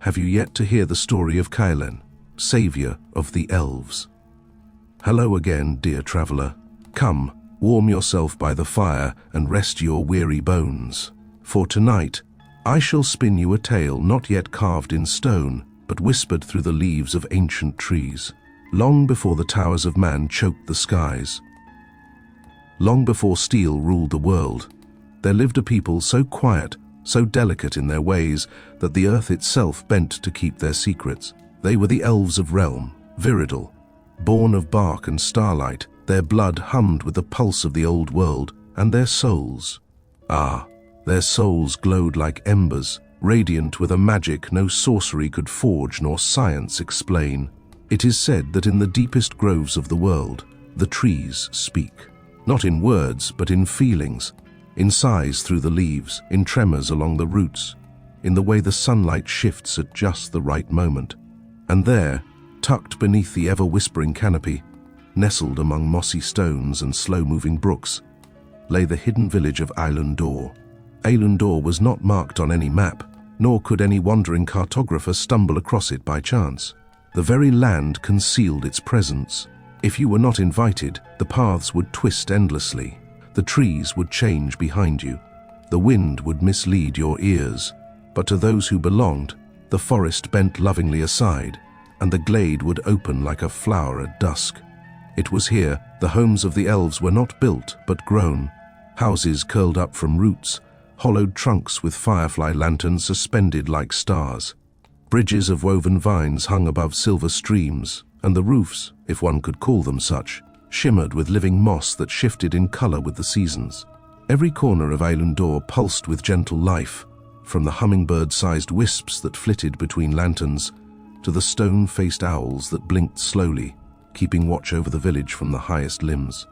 have you yet to hear the story of Kaelen, savior of the elves? Hello again, dear traveler. Come, warm yourself by the fire and rest your weary bones. For tonight, I shall spin you a tale not yet carved in stone, but whispered through the leaves of ancient trees, long before the towers of man choked the skies. Long before steel ruled the world, there lived a people so quiet, so delicate in their ways, that the earth itself bent to keep their secrets. They were the elves of realm, viridal, born of bark and starlight. Their blood hummed with the pulse of the old world, and their souls, their souls glowed like embers, radiant with a magic no sorcery could forge nor science explain. It is said that in the deepest groves of the world, the trees speak, not in words but in feelings, in sighs through the leaves, in tremors along the roots, in the way the sunlight shifts at just the right moment. And there, tucked beneath the ever-whispering canopy, nestled among mossy stones and slow-moving brooks, lay the hidden village of Elden Ring. Elden Ring was not marked on any map, nor could any wandering cartographer stumble across it by chance. The very land concealed its presence. If you were not invited, the paths would twist endlessly. The trees would change behind you. The wind would mislead your ears. But to those who belonged, the forest bent lovingly aside, and the glade would open like a flower at dusk. It was here the homes of the elves were not built but grown, houses curled up from roots, hollowed trunks with firefly lanterns suspended like stars. Bridges of woven vines hung above silver streams, and the roofs, if one could call them such, shimmered with living moss that shifted in color with the seasons. Every corner of Elden Ring pulsed with gentle life, from the hummingbird-sized wisps that flitted between lanterns to the stone-faced owls that blinked slowly, keeping watch over the village from the highest limbs.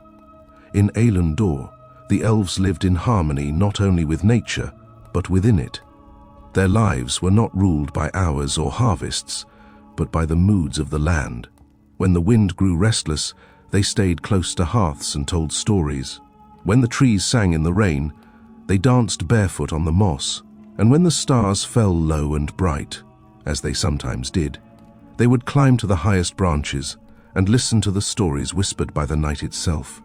In Elden Ring, the elves lived in harmony not only with nature, but within it. Their lives were not ruled by hours or harvests, but by the moods of the land. When the wind grew restless, they stayed close to hearths and told stories. When the trees sang in the rain, they danced barefoot on the moss, and when the stars fell low and bright, as they sometimes did, they would climb to the highest branches and listen to the stories whispered by the night itself.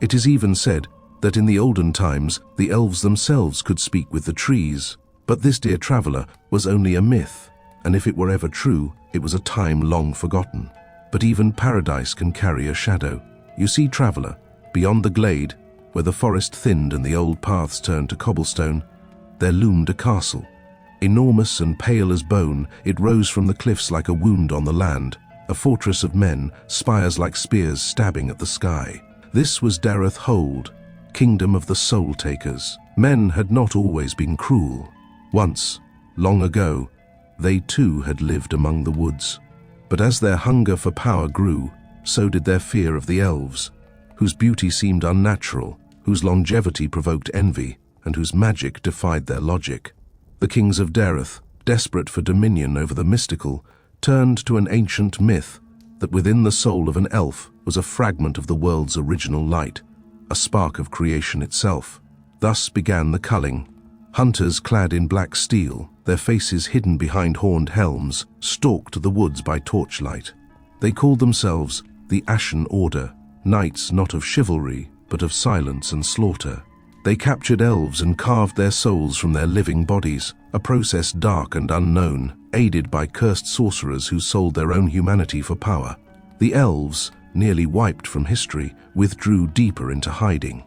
It is even said that in the olden times the elves themselves could speak with the trees, but this, dear traveler, was only a myth, and if it were ever true, it was a time long forgotten. But even paradise can carry a shadow. You see, traveler, beyond the glade, where the forest thinned and the old paths turned to cobblestone, there loomed a castle. Enormous and pale as bone, it rose from the cliffs like a wound on the land, a fortress of men, spires like spears stabbing at the sky. This was Dareth Hold, kingdom of the soul takers. Men had not always been cruel. Once, long ago, they too had lived among the woods. But as their hunger for power grew, so did their fear of the elves, whose beauty seemed unnatural, whose longevity provoked envy, and whose magic defied their logic. The kings of Dareth, desperate for dominion over the mystical, turned to an ancient myth that within the soul of an elf was a fragment of the world's original light, a spark of creation itself. Thus began the culling. Hunters clad in black steel, their faces hidden behind horned helms, stalked the woods by torchlight. They called themselves the Ashen Order, knights not of chivalry, but of silence and slaughter. They captured elves and carved their souls from their living bodies, a process dark and unknown, aided by cursed sorcerers who sold their own humanity for power. The elves, nearly wiped from history, withdrew deeper into hiding.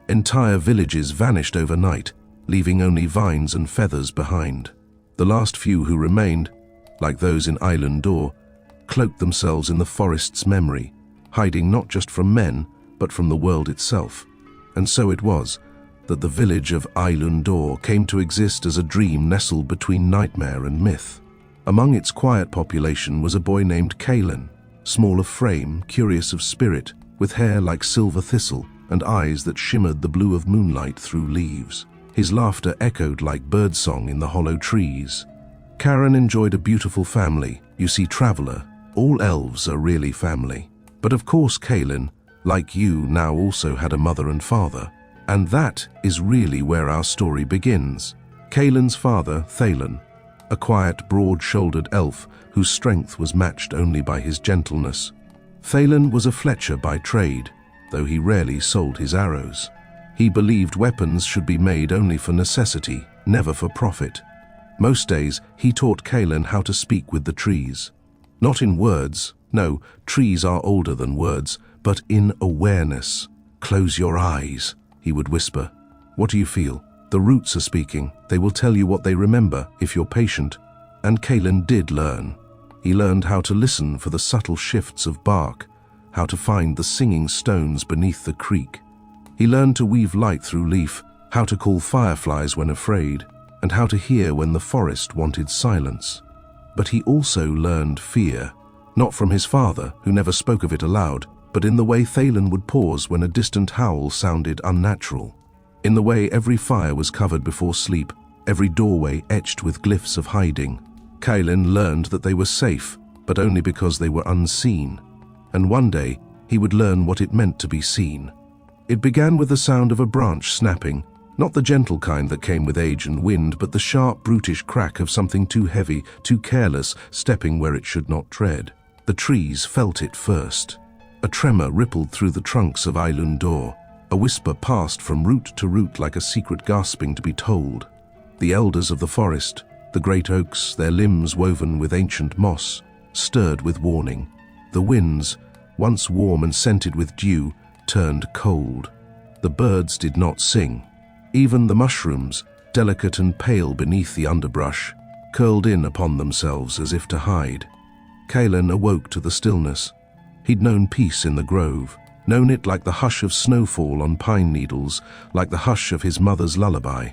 Entire villages vanished overnight, leaving only vines and feathers behind. The last few who remained, like those in Elden Ring, cloaked themselves in the forest's memory, hiding not just from men, but from the world itself. And so it was that the village of Elden Ring came to exist as a dream nestled between nightmare and myth. Among its quiet population was a boy named Kaelen, small of frame, curious of spirit, with hair like silver thistle and eyes that shimmered the blue of moonlight through leaves. His laughter echoed like birdsong in the hollow trees. Kaelen enjoyed a beautiful family. You see, traveler, all elves are really family. But of course Kaelen, like you, now also had a mother and father. And that is really where our story begins. Kaelen's father, Thalen, a quiet, broad-shouldered elf whose strength was matched only by his gentleness. Kaelen was a fletcher by trade, though he rarely sold his arrows. He believed weapons should be made only for necessity, never for profit. Most days, he taught Kaelen how to speak with the trees. Not in words, no, trees are older than words, but in awareness. "Close your eyes," he would whisper. "What do you feel? The roots are speaking. They will tell you what they remember, if you're patient." And Kaelen did learn. He learned how to listen for the subtle shifts of bark, how to find the singing stones beneath the creek. He learned to weave light through leaf, how to call fireflies when afraid, and how to hear when the forest wanted silence. But he also learned fear, not from his father, who never spoke of it aloud, but in the way Kaelen would pause when a distant howl sounded unnatural, in the way every fire was covered before sleep, every doorway etched with glyphs of hiding. Kaelen learned that they were safe, but only because they were unseen. And one day, he would learn what it meant to be seen. It began with the sound of a branch snapping, not the gentle kind that came with age and wind, but the sharp, brutish crack of something too heavy, too careless, stepping where it should not tread. The trees felt it first. A tremor rippled through the trunks of Eilundor. A whisper passed from root to root like a secret gasping to be told. The elders of the forest, the great oaks, their limbs woven with ancient moss, stirred with warning. The winds, once warm and scented with dew, turned cold. The birds did not sing. Even the mushrooms, delicate and pale beneath the underbrush, curled in upon themselves as if to hide. Kaelen awoke to the stillness. He'd known peace in the grove, known it like the hush of snowfall on pine needles, like the hush of his mother's lullaby.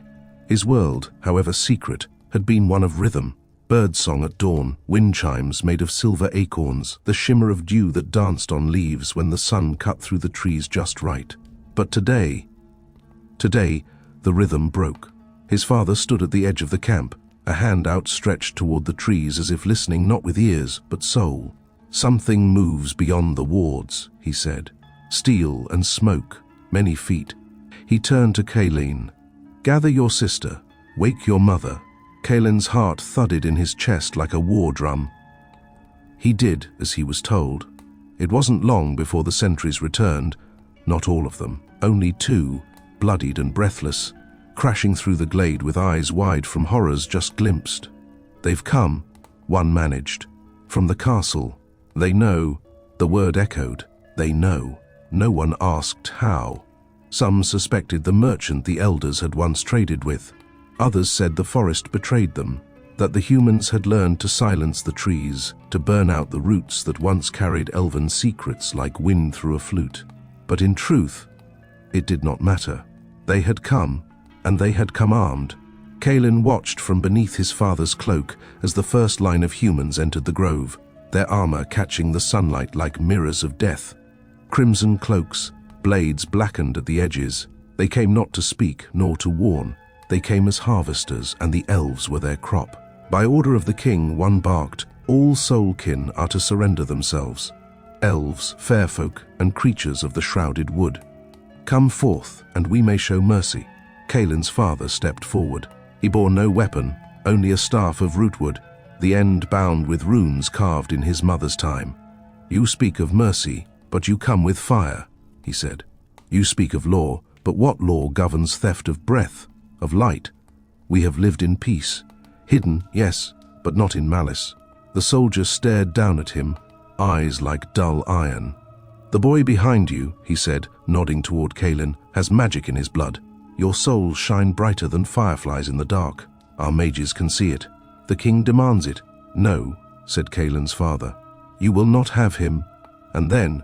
His world, however secret, had been one of rhythm, birdsong at dawn, wind chimes made of silver acorns, the shimmer of dew that danced on leaves when the sun cut through the trees just right. But today, the rhythm broke. His father stood at the edge of the camp, a hand outstretched toward the trees as if listening not with ears, but soul. "Something moves beyond the wards," he said. "Steel and smoke, many feet." He turned to Kaelen. "Gather your sister, wake your mother." Kaelen's heart thudded in his chest like a war drum. He did as he was told. It wasn't long before the sentries returned, not all of them, only two, bloodied and breathless, crashing through the glade with eyes wide from horrors just glimpsed. "They've come," one managed. "From the castle. They know." The word echoed. They know. No one asked how. Some suspected the merchant the elders had once traded with. Others said the forest betrayed them, that the humans had learned to silence the trees, to burn out the roots that once carried elven secrets like wind through a flute. But in truth, it did not matter. They had come, and they had come armed. Kaelen watched from beneath his father's cloak as the first line of humans entered the grove, their armor catching the sunlight like mirrors of death. Crimson cloaks, blades blackened at the edges. They came not to speak nor to warn. They came as harvesters, and the elves were their crop. By order of the king, one barked, "All soulkin are to surrender themselves. Elves, fair folk, and creatures of the shrouded wood. Come forth, and we may show mercy." Kaelen's father stepped forward. He bore no weapon, only a staff of rootwood, the end bound with runes carved in his mother's time. "You speak of mercy, but you come with fire," he said. "You speak of law, but what law governs theft of breath, of light? We have lived in peace. Hidden, yes, but not in malice." The soldier stared down at him, eyes like dull iron. "The boy behind you," he said, nodding toward Kaelen, "has magic in his blood. Your souls shine brighter than fireflies in the dark. Our mages can see it. The king demands it." "No," said Kaelen's father. "You will not have him." And then,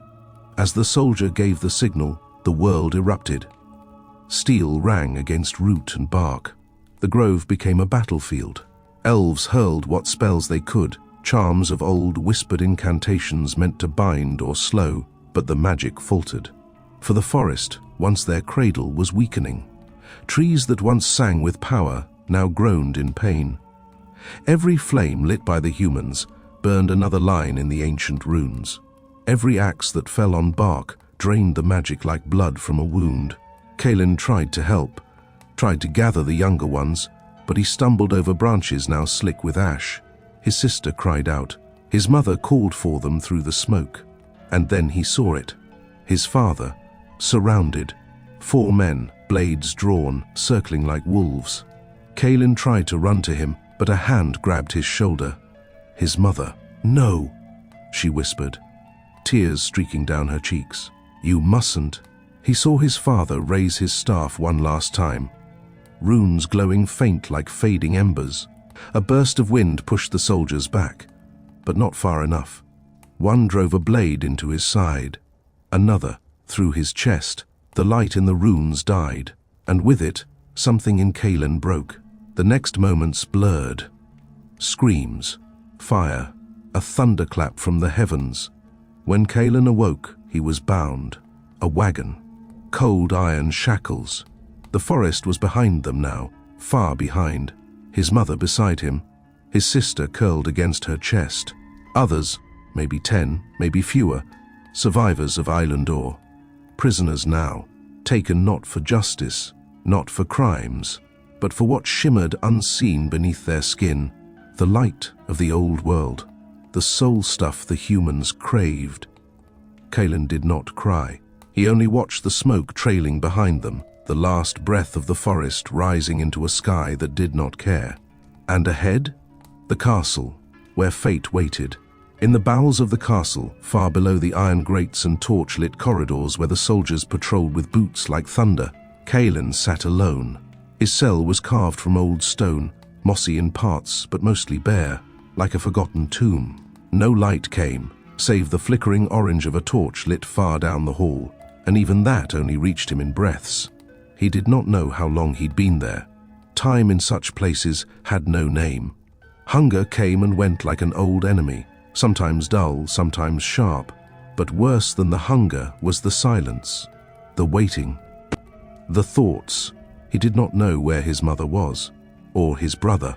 as the soldier gave the signal, the world erupted. Steel rang against root and bark. The grove became a battlefield. Elves hurled what spells they could, charms of old whispered incantations meant to bind or slow, but the magic faltered. For the forest, once their cradle, was weakening. Trees that once sang with power now groaned in pain. Every flame lit by the humans burned another line in the ancient runes. Every axe that fell on bark drained the magic like blood from a wound. Kaelen tried to help, tried to gather the younger ones, but he stumbled over branches now slick with ash. His sister cried out. His mother called for them through the smoke. And then he saw it. His father, surrounded. 4 men, blades drawn, circling like wolves. Kaelen tried to run to him, but a hand grabbed his shoulder. His mother. "No," she whispered, tears streaking down her cheeks. "You mustn't." He saw his father raise his staff one last time. Runes glowing faint like fading embers. A burst of wind pushed the soldiers back, but not far enough. One drove a blade into his side, another through his chest. The light in the runes died, and with it, something in Kaelen broke. The next moments blurred. Screams, fire, a thunderclap from the heavens. When Kaelen awoke, he was bound. A wagon. Cold iron shackles. The forest was behind them now, far behind. His mother beside him. His sister curled against her chest. Others, maybe 10, maybe fewer, survivors of Islandor. Prisoners now, taken not for justice, not for crimes, but for what shimmered unseen beneath their skin, the light of the old world, the soul stuff the humans craved. Kaelen did not cry. He only watched the smoke trailing behind them, the last breath of the forest rising into a sky that did not care. And ahead, the castle, where fate waited. In the bowels of the castle, far below the iron grates and torch-lit corridors where the soldiers patrolled with boots like thunder, Kaelen sat alone. His cell was carved from old stone, mossy in parts but mostly bare, like a forgotten tomb. No light came, save the flickering orange of a torch lit far down the hall, and even that only reached him in breaths. He did not know how long he'd been there. Time in such places had no name. Hunger came and went like an old enemy, sometimes dull, sometimes sharp, but worse than the hunger was the silence, the waiting, the thoughts. He did not know where his mother was, or his brother,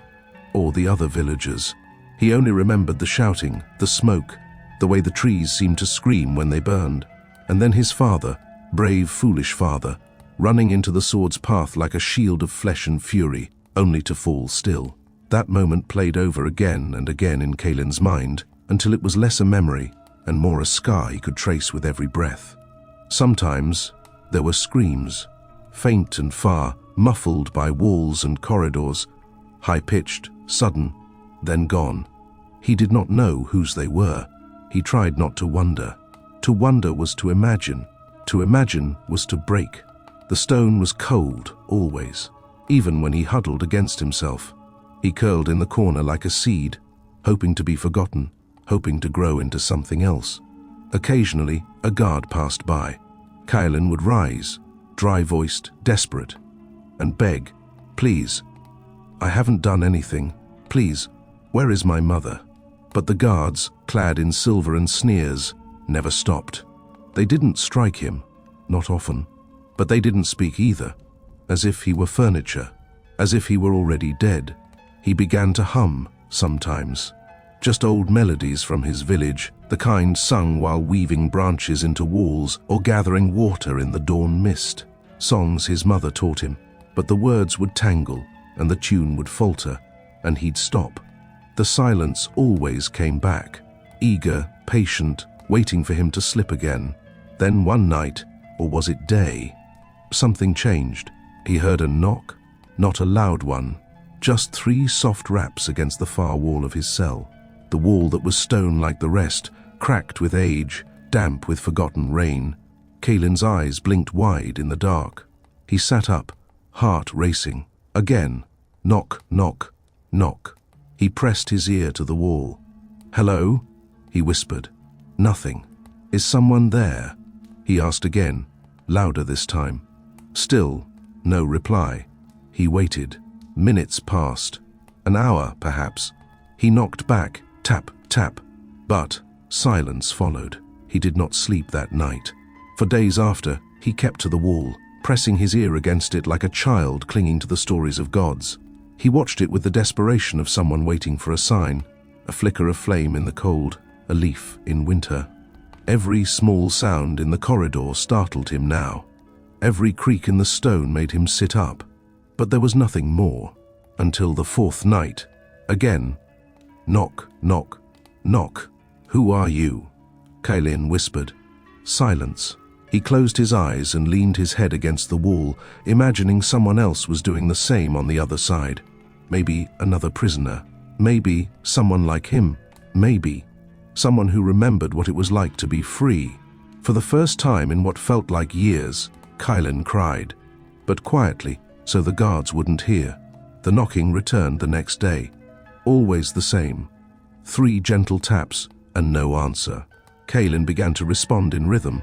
or the other villagers. He only remembered the shouting, the smoke, the way the trees seemed to scream when they burned, and then his father, brave, foolish father, running into the sword's path like a shield of flesh and fury, only to fall still. That moment played over again and again in Kaelen's mind, until it was less a memory and more a scar he could trace with every breath. Sometimes there were screams, faint and far, muffled by walls and corridors, high-pitched, sudden, then gone. He did not know whose they were. He tried not to wonder. To wonder was to imagine. To imagine was to break. The stone was cold, always, even when he huddled against himself. He curled in the corner like a seed, hoping to be forgotten, hoping to grow into something else. Occasionally, a guard passed by. Kaelen would rise, dry-voiced, desperate, and beg, "Please, I haven't done anything. Please, where is my mother?" But the guards, clad in silver and sneers, never stopped. They didn't strike him, not often, but they didn't speak either, as if he were furniture, as if he were already dead. He began to hum, sometimes, just old melodies from his village, the kind sung while weaving branches into walls or gathering water in the dawn mist. Songs his mother taught him, but the words would tangle and the tune would falter, and he'd stop. The silence always came back, eager, patient, waiting for him to slip again. Then one night, or was it day, something changed. He heard a knock, not a loud one, just 3 soft raps against the far wall of his cell. The wall that was stone like the rest, cracked with age, damp with forgotten rain. Kaelen's eyes blinked wide in the dark. He sat up, heart racing. Again, knock, knock, knock. He pressed his ear to the wall. "Hello?" he whispered. Nothing. "Is someone there?" he asked again, louder this time. Still, no reply. He waited. Minutes passed. An hour, perhaps. He knocked back, tap, tap. But silence followed. He did not sleep that night. For days after, he kept to the wall, pressing his ear against it like a child clinging to the stories of gods. He watched it with the desperation of someone waiting for a sign, a flicker of flame in the cold, a leaf in winter. Every small sound in the corridor startled him now. Every creak in the stone made him sit up. But there was nothing more. until the fourth night. Again. Knock, knock, knock. Who are you? Kaelen whispered. Silence. He closed his eyes and leaned his head against the wall, imagining someone else was doing the same on the other side. Maybe another prisoner. Maybe someone like him. Maybe someone who remembered what it was like to be free. For the first time in what felt like years, Kaelen cried, but quietly, so the guards wouldn't hear. The knocking returned the next day. Always the same. 3 gentle taps and no answer. Kaelen began to respond in rhythm.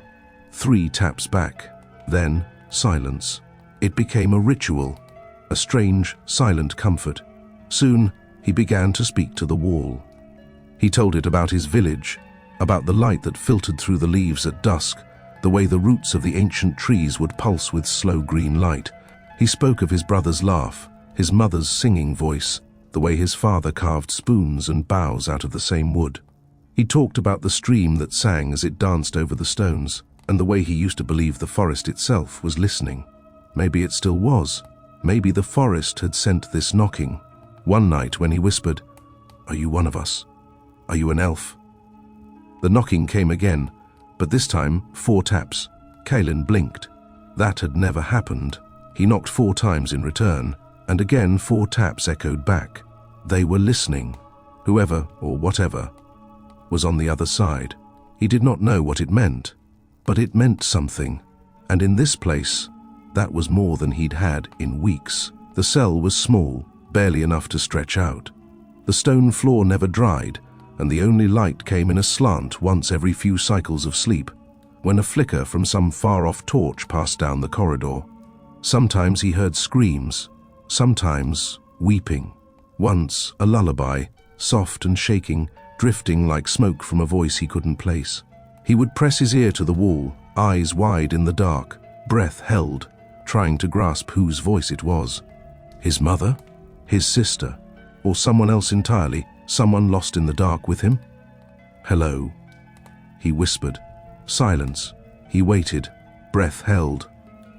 3 taps back, then silence. It became a ritual, a strange, silent comfort. Soon, he began to speak to the wall. He told it about his village, about the light that filtered through the leaves at dusk, the way the roots of the ancient trees would pulse with slow green light. He spoke of his brother's laugh, his mother's singing voice, the way his father carved spoons and boughs out of the same wood. He talked about the stream that sang as it danced over the stones, and the way he used to believe the forest itself was listening. Maybe it still was. Maybe the forest had sent this knocking. One night when he whispered, "Are you one of us? Are you an elf?" The knocking came again, but this time 4 taps. Kaelen blinked. That had never happened. He knocked 4 times in return, and again 4 taps echoed back. They were listening. Whoever, or whatever, was on the other side. He did not know what it meant, but it meant something. And in this place, that was more than he'd had in weeks. The cell was small, barely enough to stretch out. The stone floor never dried, and the only light came in a slant once every few cycles of sleep, when a flicker from some far-off torch passed down the corridor. Sometimes he heard screams, sometimes weeping. Once a lullaby, soft and shaking, drifting like smoke from a voice he couldn't place. He would press his ear to the wall, eyes wide in the dark, breath held, trying to grasp whose voice it was. His mother? His sister? Or someone else entirely? Someone lost in the dark with him? "Hello," he whispered. Silence. He waited, breath held.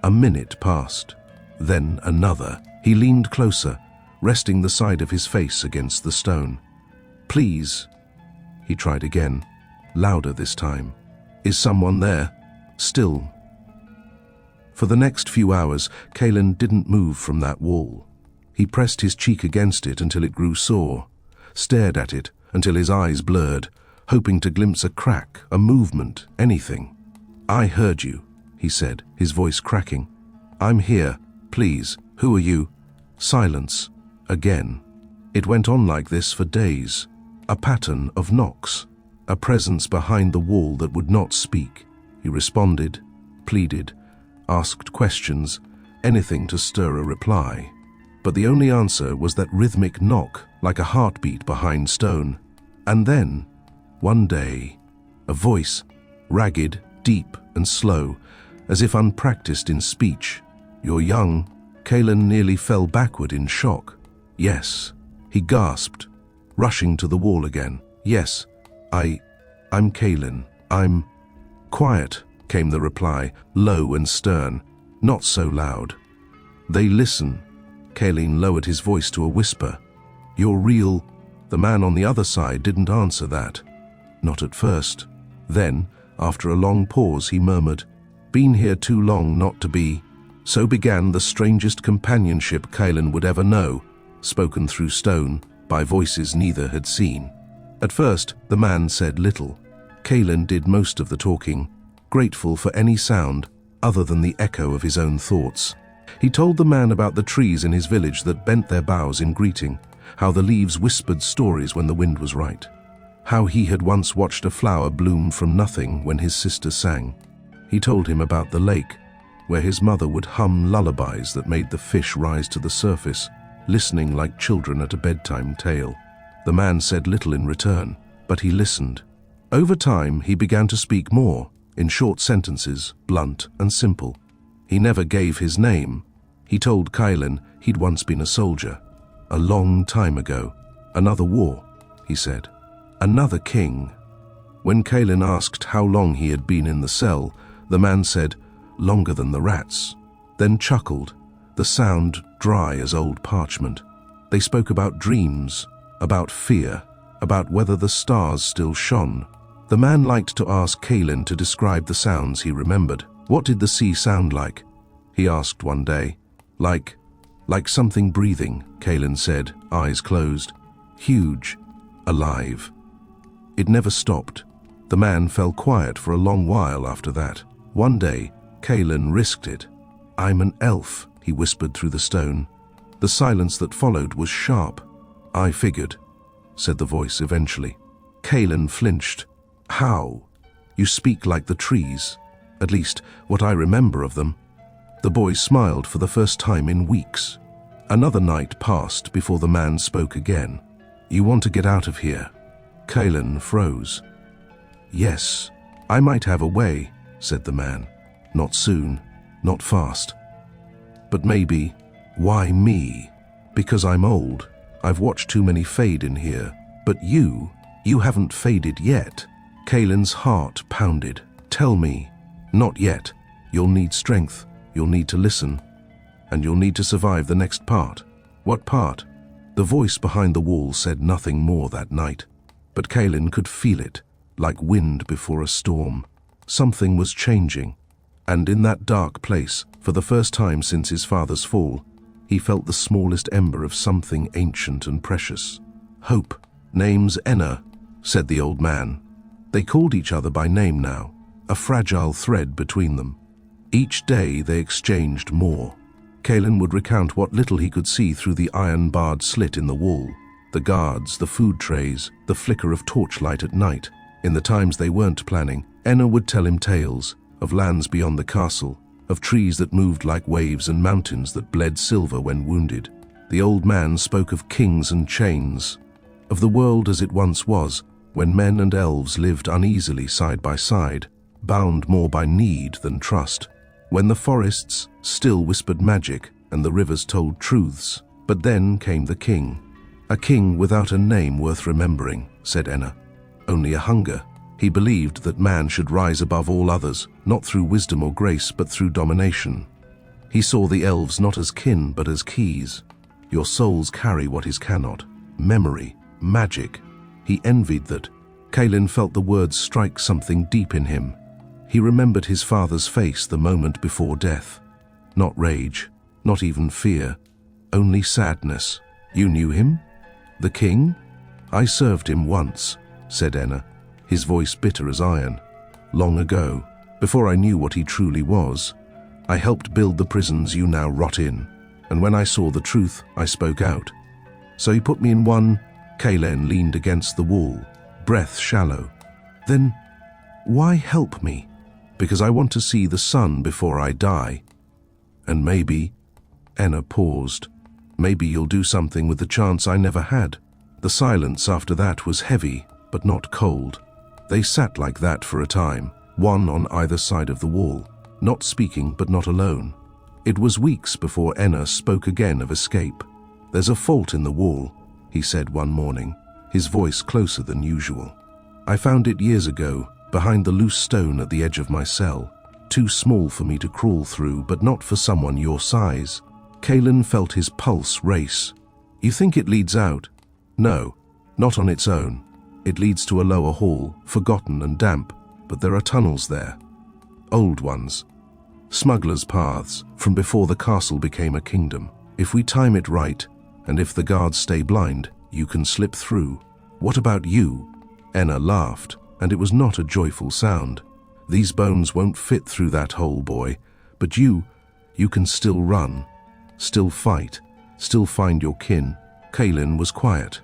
A minute passed. Then another. He leaned closer, resting the side of his face against the stone. "Please," he tried again, louder this time. "Is someone there? Still?" For the next few hours, Kaelen didn't move from that wall. He pressed his cheek against it until it grew sore, stared at it until his eyes blurred, hoping to glimpse a crack, a movement, anything. "I heard you," he said, his voice cracking. "I'm here, please. Who are you?" Silence. Again. It went on like this for days. A pattern of knocks. A presence behind the wall that would not speak. He responded, pleaded, asked questions, anything to stir a reply. But the only answer was that rhythmic knock, like a heartbeat behind stone. And then, one day, a voice, ragged, deep and slow, as if unpracticed in speech. "You're young." Kaelen nearly fell backward in shock. "Yes," he gasped, rushing to the wall again. "Yes, I'm Kaelen. I'm—" "Quiet," came the reply, low and stern, not so loud. "They listen." Kaelen lowered his voice to a whisper. "You're real." The man on the other side didn't answer that. Not at first. Then, after a long pause, he murmured, "Been here too long not to be." So began the strangest companionship Kaelen would ever know, spoken through stone, by voices neither had seen. At first, the man said little. Kaelen did most of the talking, grateful for any sound other than the echo of his own thoughts. He told the man about the trees in his village that bent their boughs in greeting, how the leaves whispered stories when the wind was right, how he had once watched a flower bloom from nothing when his sister sang. He told him about the lake, where his mother would hum lullabies that made the fish rise to the surface, listening like children at a bedtime tale. The man said little in return, but he listened. Over time, he began to speak more, in short sentences, blunt and simple. He never gave his name. He told Kaelen he'd once been a soldier. A long time ago. Another war, he said. Another king. When Kaelen asked how long he had been in the cell, the man said, "Longer than the rats," then chuckled, the sound dry as old parchment. They spoke about dreams, about fear, about whether the stars still shone. The man liked to ask Kaelen to describe the sounds he remembered. What did the sea sound like? He asked one day. Like something breathing, Kaelen said, eyes closed. Huge, alive. It never stopped. The man fell quiet for a long while after that. One day, Kaelen risked it. "I'm an elf," he whispered through the stone. The silence that followed was sharp. "I figured," said the voice eventually. Kaelen flinched. "How? You speak like the trees. At least, what I remember of them." The boy smiled for the first time in weeks. Another night passed before the man spoke again. "You want to get out of here?" Kaelen froze. "Yes, I might have a way," said the man. "Not soon, not fast. But maybe." "Why me?" "Because I'm old. I've watched too many fade in here. But you haven't faded yet." Kaelen's heart pounded. "Tell me." "Not yet. You'll need strength. You'll need to listen. And you'll need to survive the next part." "What part?" The voice behind the wall said nothing more that night. But Kaelen could feel it, like wind before a storm. Something was changing. And in that dark place, for the first time since his father's fall, he felt the smallest ember of something ancient and precious. "Hope. Name's Enna," said the old man. They called each other by name now, a fragile thread between them. Each day they exchanged more. Kaelen would recount what little he could see through the iron-barred slit in the wall. The guards, the food trays, the flicker of torchlight at night. In the times they weren't planning, Enna would tell him tales of lands beyond the castle, of trees that moved like waves and mountains that bled silver when wounded. The old man spoke of kings and chains, of the world as it once was, when men and elves lived uneasily side by side, bound more by need than trust, when the forests still whispered magic and the rivers told truths. But then came the king. "A king without a name worth remembering," said Enna. "Only a hunger." He believed that man should rise above all others, not through wisdom or grace, but through domination. He saw the elves not as kin, but as keys. Your souls carry what his cannot. Memory, magic. He envied that. Kaelen felt the words strike something deep in him. He remembered his father's face the moment before death. Not rage, not even fear, only sadness. "You knew him? The king?" "I served him once," said Enna, his voice bitter as iron. "Long ago, before I knew what he truly was. I helped build the prisons you now rot in, and when I saw the truth, I spoke out. So he put me in one." Kaelen leaned against the wall, breath shallow. "Then why help me?" "Because I want to see the sun before I die. And maybe," Enna paused, "maybe you'll do something with the chance I never had." The silence after that was heavy, but not cold. They sat like that for a time, one on either side of the wall, not speaking but not alone. It was weeks before Enna spoke again of escape. "There's a fault in the wall," he said one morning, his voice closer than usual. "I found it years ago, behind the loose stone at the edge of my cell. Too small for me to crawl through, but not for someone your size." Kaelen felt his pulse race. "You think it leads out?" "No, not on its own. It leads to a lower hall, forgotten and damp, but there are tunnels there. Old ones. Smugglers' paths, from before the castle became a kingdom. If we time it right, and if the guards stay blind, you can slip through." "What about you?" Enna laughed, and it was not a joyful sound. "These bones won't fit through that hole, boy, but you can still run, still fight, still find your kin." Kaelen was quiet.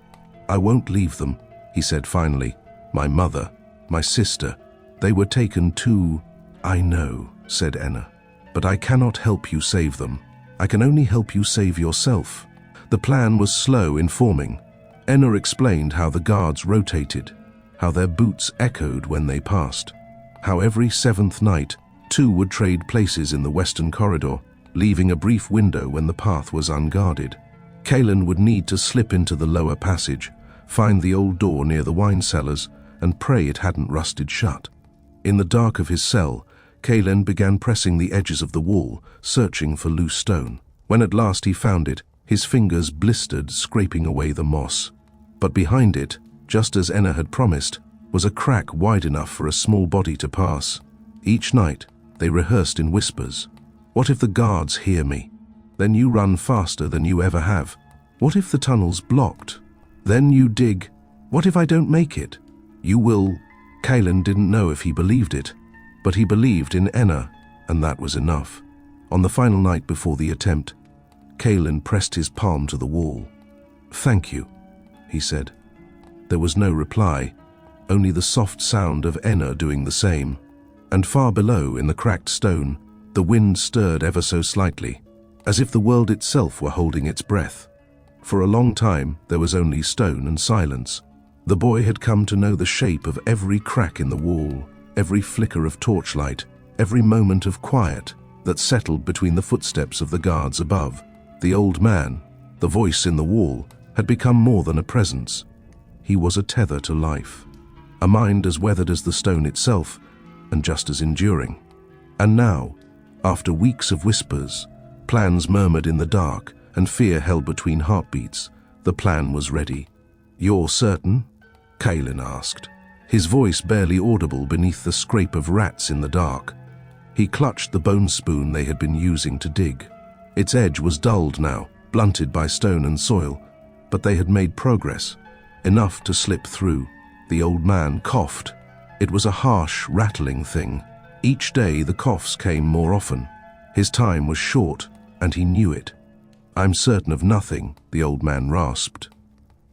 "I won't leave them," he said finally. "My mother, my sister, they were taken too." "I know," said Enna, "but I cannot help you save them. I can only help you save yourself." The plan was slow in forming. Enna explained how the guards rotated, how their boots echoed when they passed, how every seventh night, two would trade places in the western corridor, leaving a brief window when the path was unguarded. Kaelen would need to slip into the lower passage, find the old door near the wine cellars, and pray it hadn't rusted shut. In the dark of his cell, Kaelen began pressing the edges of the wall, searching for loose stone. When at last he found it, His fingers blistered, scraping away the moss. But behind it, just as Enna had promised, was a crack wide enough for a small body to pass. Each night, they rehearsed in whispers. What if the guards hear me? Then you run faster than you ever have. What if the tunnel's blocked? Then you dig. What if I don't make it? You will. Kaelen didn't know if he believed it, but he believed in Enna, and that was enough. On the final night before the attempt, Kaelen pressed his palm to the wall. "Thank you," he said. There was no reply, only the soft sound of Enna doing the same. And far below, in the cracked stone, the wind stirred ever so slightly, as if the world itself were holding its breath. For a long time, there was only stone and silence. The boy had come to know the shape of every crack in the wall, every flicker of torchlight, every moment of quiet that settled between the footsteps of the guards above. The old man, the voice in the wall, had become more than a presence. He was a tether to life, a mind as weathered as the stone itself, and just as enduring. And now, after weeks of whispers, plans murmured in the dark, and fear held between heartbeats, the plan was ready. "You're certain?" Kaelen asked, his voice barely audible beneath the scrape of rats in the dark. He clutched the bone spoon they had been using to dig. Its edge was dulled now, blunted by stone and soil, but they had made progress, enough to slip through. The old man coughed. It was a harsh, rattling thing. Each day the coughs came more often. His time was short, and he knew it. "I'm certain of nothing," the old man rasped.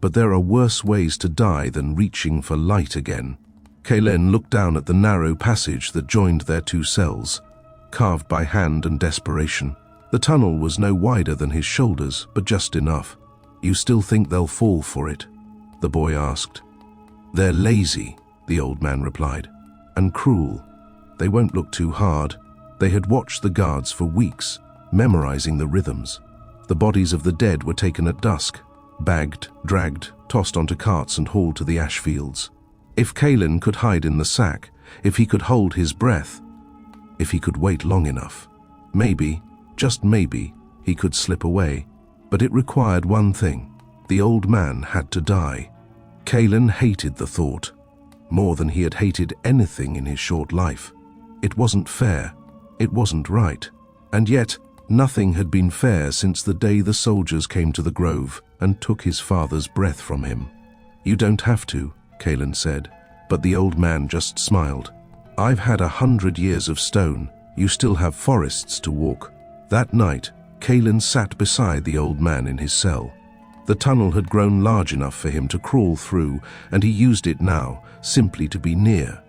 "But there are worse ways to die than reaching for light again." Kaelen looked down at the narrow passage that joined their two cells, carved by hand and desperation. The tunnel was no wider than his shoulders, but just enough. "You still think they'll fall for it?" the boy asked. "They're lazy," the old man replied, "and cruel. They won't look too hard." They had watched the guards for weeks, memorizing the rhythms. The bodies of the dead were taken at dusk, bagged, dragged, tossed onto carts and hauled to the ash fields. If Kaelen could hide in the sack, if he could hold his breath, if he could wait long enough, maybe, just maybe, he could slip away. But it required one thing. The old man had to die. Kaelen hated the thought, more than he had hated anything in his short life. It wasn't fair. It wasn't right. And yet, nothing had been fair since the day the soldiers came to the grove and took his father's breath from him. "You don't have to," Kaelen said, but the old man just smiled. "I've had 100 years of stone. You still have forests to walk." That night, Kaelen sat beside the old man in his cell. The tunnel had grown large enough for him to crawl through, and he used it now, simply to be near.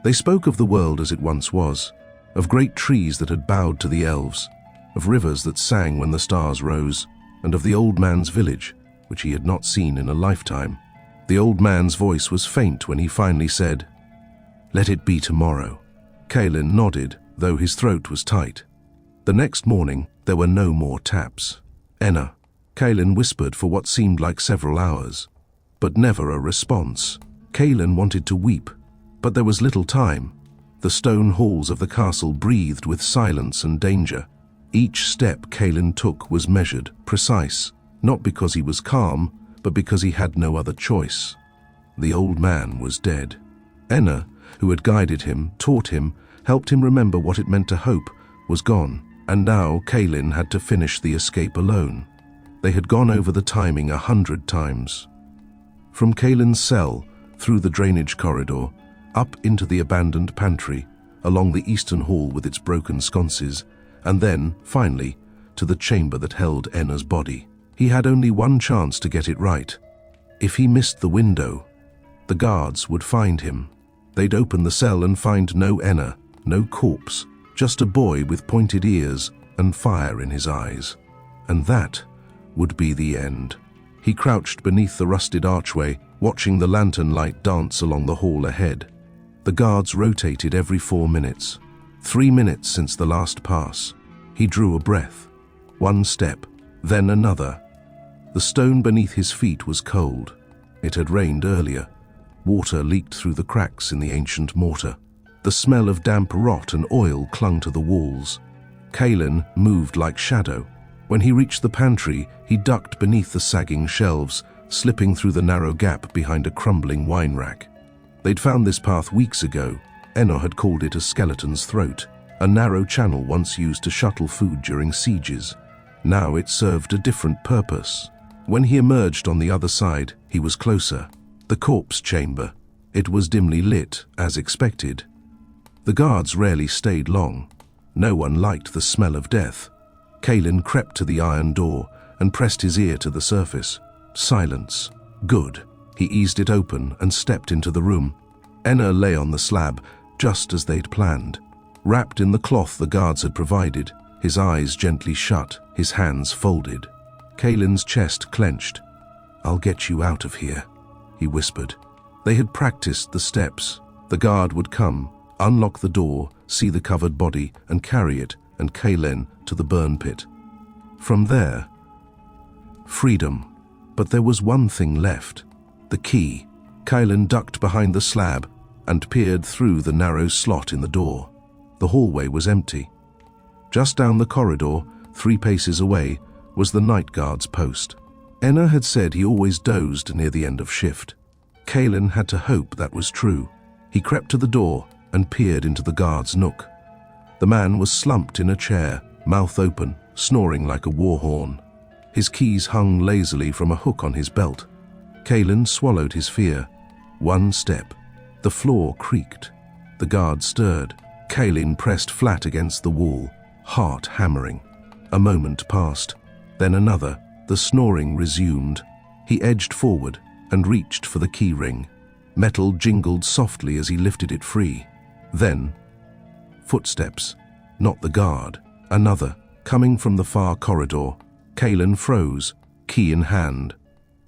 They spoke of the world as it once was, of great trees that had bowed to the elves, of rivers that sang when the stars rose, and of the old man's village, which he had not seen in a lifetime. The old man's voice was faint when he finally said, "Let it be tomorrow." Kaelen nodded, though his throat was tight. The next morning, there were no more taps. "Enna," Kaelen whispered for what seemed like several hours, but never a response. Kaelen wanted to weep, but there was little time. The stone halls of the castle breathed with silence and danger. Each step Kaelen took was measured, precise, not because he was calm, but because he had no other choice. The old man was dead. Enna, who had guided him, taught him, helped him remember what it meant to hope, was gone, and now Kaelen had to finish the escape alone. They had gone over the timing 100 times. From Kaelen's cell, through the drainage corridor, up into the abandoned pantry, along the eastern hall with its broken sconces, and then, finally, to the chamber that held Enna's body. He had only one chance to get it right. If he missed the window, the guards would find him. They'd open the cell and find no Enna, no corpse, just a boy with pointed ears and fire in his eyes. And that would be the end. He crouched beneath the rusted archway, watching the lantern light dance along the hall ahead. The guards rotated every 4 minutes. 3 minutes since the last pass. He drew a breath. One step, then another. The stone beneath his feet was cold. It had rained earlier. Water leaked through the cracks in the ancient mortar. The smell of damp rot and oil clung to the walls. Kaelen moved like shadow. When he reached the pantry, he ducked beneath the sagging shelves, slipping through the narrow gap behind a crumbling wine rack. They'd found this path weeks ago. Enno had called it a skeleton's throat, a narrow channel once used to shuttle food during sieges. Now it served a different purpose. When he emerged on the other side, he was closer. The corpse chamber. It was dimly lit, as expected. The guards rarely stayed long. No one liked the smell of death. Kaelen crept to the iron door and pressed his ear to the surface. Silence. Good. He eased it open and stepped into the room. Enno lay on the slab, just as they'd planned. Wrapped in the cloth the guards had provided, his eyes gently shut, his hands folded. Kaelen's chest clenched. "I'll get you out of here," he whispered. They had practiced the steps. The guard would come, unlock the door, see the covered body, and carry it and Kaelen to the burn pit. From there, freedom. But there was one thing left. The key. Kaelen ducked behind the slab and peered through the narrow slot in the door. The hallway was empty. Just down the corridor, 3 paces away, was the night guard's post. Enno had said he always dozed near the end of shift. Kaelen had to hope that was true. He crept to the door and peered into the guard's nook. The man was slumped in a chair, mouth open, snoring like a war horn. His keys hung lazily from a hook on his belt. Kaelen swallowed his fear. One step. The floor creaked. The guard stirred. Kaelen pressed flat against the wall, heart hammering. A moment passed. Then another. The snoring resumed. He edged forward and reached for the key ring. Metal jingled softly as he lifted it free. Then, footsteps. Not the guard. Another, coming from the far corridor. Kaelen froze, key in hand.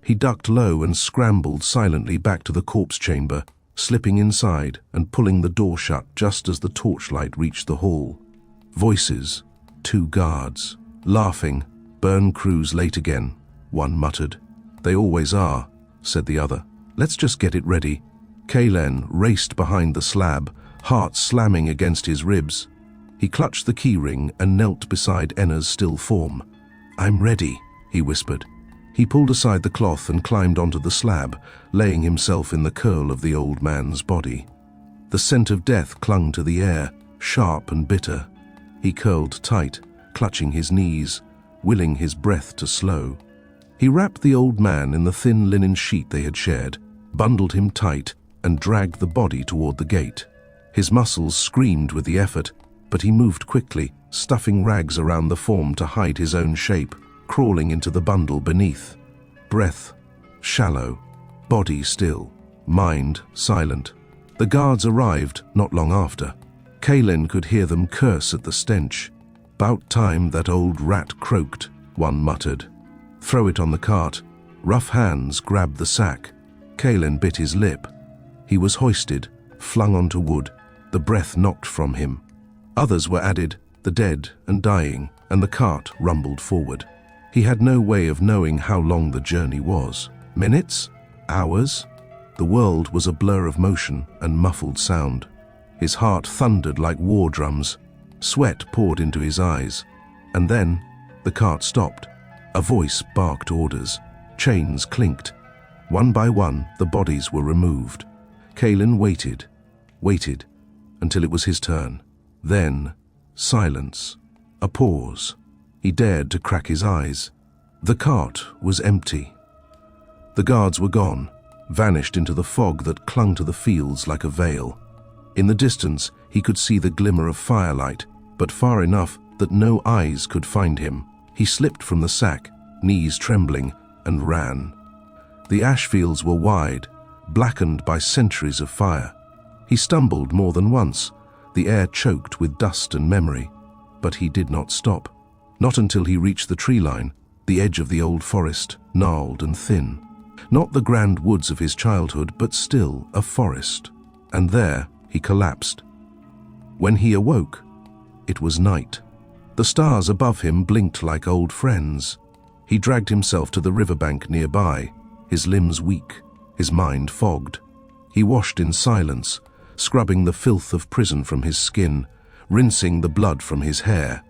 He ducked low and scrambled silently back to the corpse chamber, slipping inside and pulling the door shut just as the torchlight reached the hall. Voices. 2 guards. Laughing. "Burn crew's late again," one muttered. "They always are," said the other. "Let's just get it ready." Kaelen raced behind the slab, heart slamming against his ribs. He clutched the keyring and knelt beside Enno's still form. "I'm ready," he whispered. He pulled aside the cloth and climbed onto the slab, laying himself in the curl of the old man's body. The scent of death clung to the air, sharp and bitter. He curled tight, clutching his knees, willing his breath to slow. He wrapped the old man in the thin linen sheet they had shared, bundled him tight, and dragged the body toward the gate. His muscles screamed with the effort, but he moved quickly, stuffing rags around the form to hide his own shape, crawling into the bundle beneath. Breath shallow, body still, mind silent. The guards arrived not long after. Kaelen could hear them curse at the stench. "'Bout time that old rat croaked," one muttered. "Throw it on the cart." Rough hands grabbed the sack. Kaelen bit his lip. He was hoisted, flung onto wood. The breath knocked from him. Others were added, the dead and dying, and the cart rumbled forward. He had no way of knowing how long the journey was. Minutes? Hours? The world was a blur of motion and muffled sound. His heart thundered like war drums. Sweat poured into his eyes. And then, the cart stopped. A voice barked orders. Chains clinked. One by one, the bodies were removed. Kaelen waited, until it was his turn. Then, silence. A pause. He dared to crack his eyes. The cart was empty. The guards were gone, vanished into the fog that clung to the fields like a veil. In the distance, he could see the glimmer of firelight, but far enough that no eyes could find him. He slipped from the sack, knees trembling, and ran. The ash fields were wide, blackened by centuries of fire. He stumbled more than once, the air choked with dust and memory. But he did not stop. Not until he reached the tree line, the edge of the old forest, gnarled and thin. Not the grand woods of his childhood, but still a forest. And there he collapsed. When he awoke, it was night. The stars above him blinked like old friends. He dragged himself to the riverbank nearby, his limbs weak, his mind fogged. He washed in silence, scrubbing the filth of prison from his skin, rinsing the blood from his hair.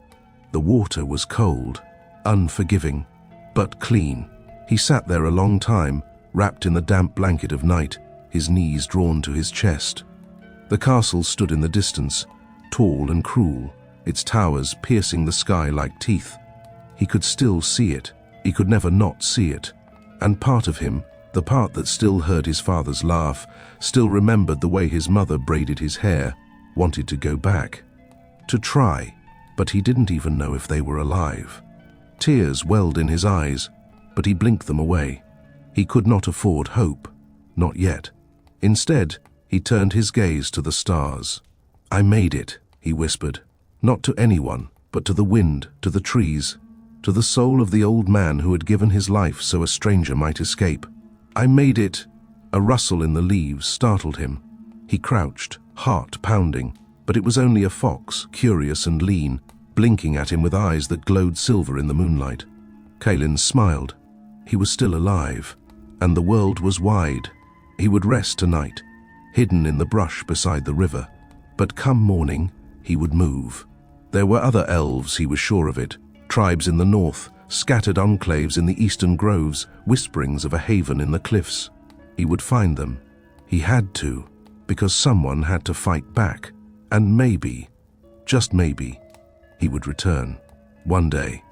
The water was cold. unforgiving, but clean. He sat there a long time, wrapped in the damp blanket of night, his knees drawn to his chest. The castle stood in the distance, tall and cruel, its towers piercing the sky like teeth. He could still see it. He could never not see it. And part of him, the part that still heard his father's laugh, still remembered the way his mother braided his hair, wanted to go back. To try, but he didn't even know if they were alive. Tears welled in his eyes, but he blinked them away. He could not afford hope. Not yet. Instead, he turned his gaze to the stars. "I made it," he whispered. Not to anyone, but to the wind, to the trees, to the soul of the old man who had given his life so a stranger might escape. "I made it." A rustle in the leaves startled him. He crouched, heart pounding, but it was only a fox, curious and lean, blinking at him with eyes that glowed silver in the moonlight. Kaelen smiled. He was still alive, and the world was wide. He would rest tonight, hidden in the brush beside the river. But come morning, he would move. There were other elves, he was sure of it, tribes in the north, scattered enclaves in the eastern groves, whisperings of a haven in the cliffs. He would find them. He had to, because someone had to fight back. And maybe, just maybe, he would return. One day.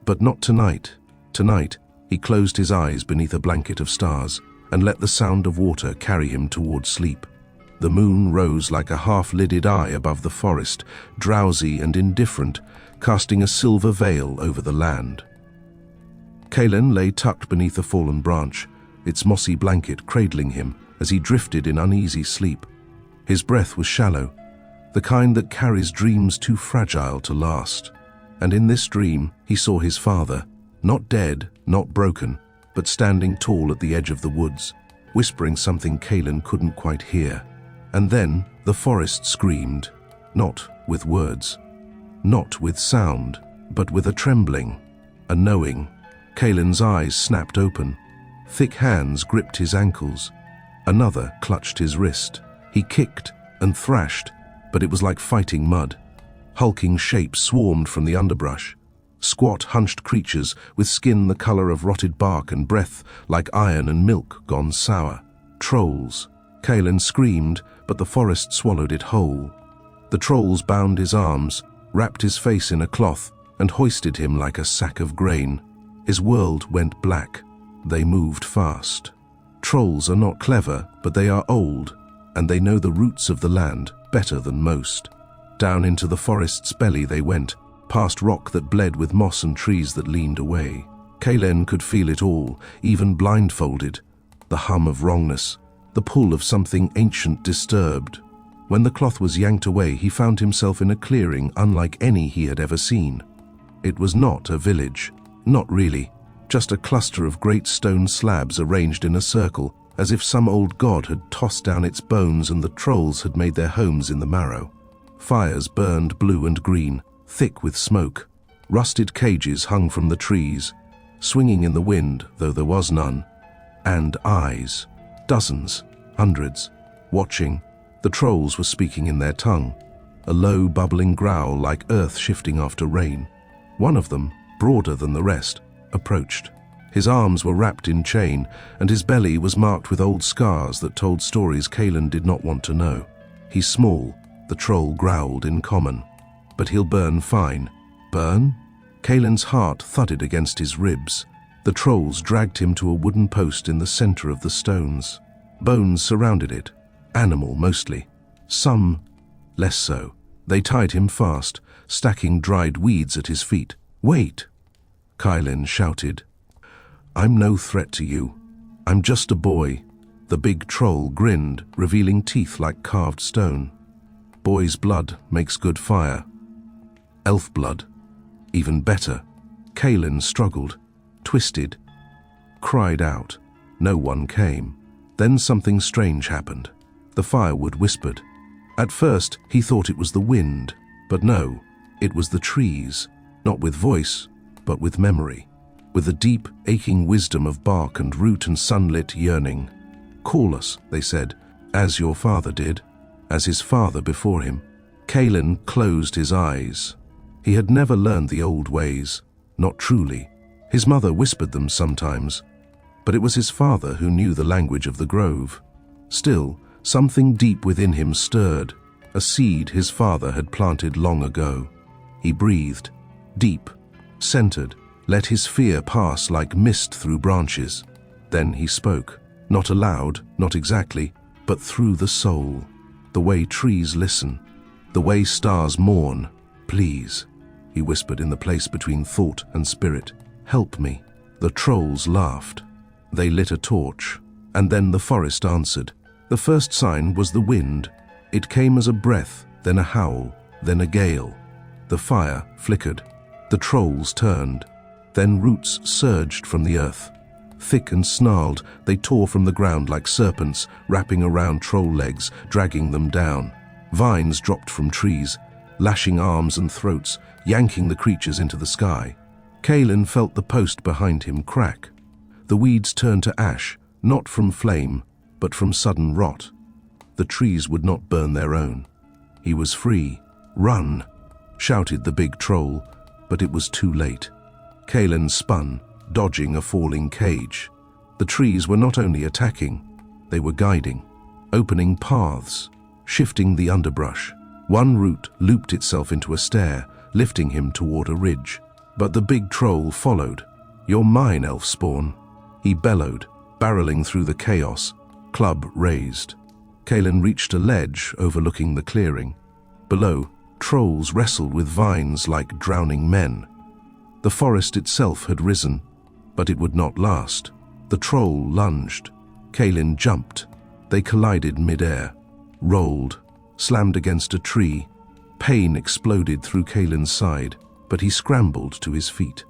But not tonight. Tonight, he closed his eyes beneath a blanket of stars and let the sound of water carry him toward sleep. The moon rose like a half-lidded eye above the forest, drowsy and indifferent, casting a silver veil over the land. Kaelen lay tucked beneath a fallen branch, its mossy blanket cradling him as he drifted in uneasy sleep. His breath was shallow, the kind that carries dreams too fragile to last. And in this dream, he saw his father, not dead, not broken, but standing tall at the edge of the woods, whispering something Kaelen couldn't quite hear. And then the forest screamed, not with words, not with sound, but with a trembling, a knowing. Kaelen's eyes snapped open. Thick hands gripped his ankles. Another clutched his wrist. He kicked and thrashed, but it was like fighting mud. Hulking shapes swarmed from the underbrush. Squat, hunched creatures with skin the color of rotted bark and breath like iron and milk gone sour. Trolls. Kaelen screamed, but the forest swallowed it whole. The trolls bound his arms, wrapped his face in a cloth, and hoisted him like a sack of grain. His world went black. They moved fast. Trolls are not clever, but they are old, and they know the roots of the land better than most. Down into the forest's belly they went, past rock that bled with moss and trees that leaned away. Kaelen could feel it all, even blindfolded. The hum of wrongness, the pull of something ancient disturbed. When the cloth was yanked away, he found himself in a clearing unlike any he had ever seen. It was not a village, not really, just a cluster of great stone slabs arranged in a circle, as if some old god had tossed down its bones and the trolls had made their homes in the marrow. Fires burned blue and green, thick with smoke. Rusted cages hung from the trees, swinging in the wind, though there was none. And eyes, dozens, hundreds, watching. The trolls were speaking in their tongue, a low, bubbling growl like earth shifting after rain. One of them, broader than the rest, approached. His arms were wrapped in chain, and his belly was marked with old scars that told stories Kaelen did not want to know. He's small, the troll growled in common. But he'll burn fine. Burn? Kaelen's heart thudded against his ribs. The trolls dragged him to a wooden post in the center of the stones. Bones surrounded it, animal mostly. Some less so. They tied him fast, stacking dried weeds at his feet. "Wait!" Kaelen shouted. "I'm no threat to you. I'm just a boy." The big troll grinned, revealing teeth like carved stone. "Boy's blood makes good fire." "Elf blood. Even better." Kaelen struggled, twisted, cried out. No one came. Then something strange happened. The firewood whispered. At first, he thought it was the wind, but no, it was the trees, not with voice, but with memory, with the deep, aching wisdom of bark and root and sunlit yearning. "Call us," they said, "as your father did, as his father before him." Kaelen closed his eyes. He had never learned the old ways, not truly. His mother whispered them sometimes, but it was his father who knew the language of the grove. Still, something deep within him stirred, a seed his father had planted long ago. He breathed, deep, centered, let his fear pass like mist through branches. Then he spoke, not aloud, not exactly, but through the soul, the way trees listen, the way stars mourn. Please, he whispered in the place between thought and spirit, help me. The trolls laughed. They lit a torch, and then the forest answered. The first sign was the wind. It came as a breath, then a howl, then a gale. The fire flickered. The trolls turned. Then roots surged from the earth. Thick and snarled, they tore from the ground like serpents, wrapping around troll legs, dragging them down. Vines dropped from trees, lashing arms and throats, yanking the creatures into the sky. Kaelen felt the post behind him crack. The weeds turned to ash, not from flame, but from sudden rot. The trees would not burn their own. He was free. Run, shouted the big troll, but it was too late. Kaelen spun, dodging a falling cage. The trees were not only attacking, they were guiding, opening paths, shifting the underbrush. One root looped itself into a stair, lifting him toward a ridge. But the big troll followed. You're mine, elf spawn, he bellowed, barreling through the chaos, club raised. Kaelen reached a ledge overlooking the clearing. Below, trolls wrestled with vines like drowning men. The forest itself had risen, but it would not last. The troll lunged. Kaelen jumped. They collided mid-air, rolled, slammed against a tree. Pain exploded through Kaelen's side, but he scrambled to his feet.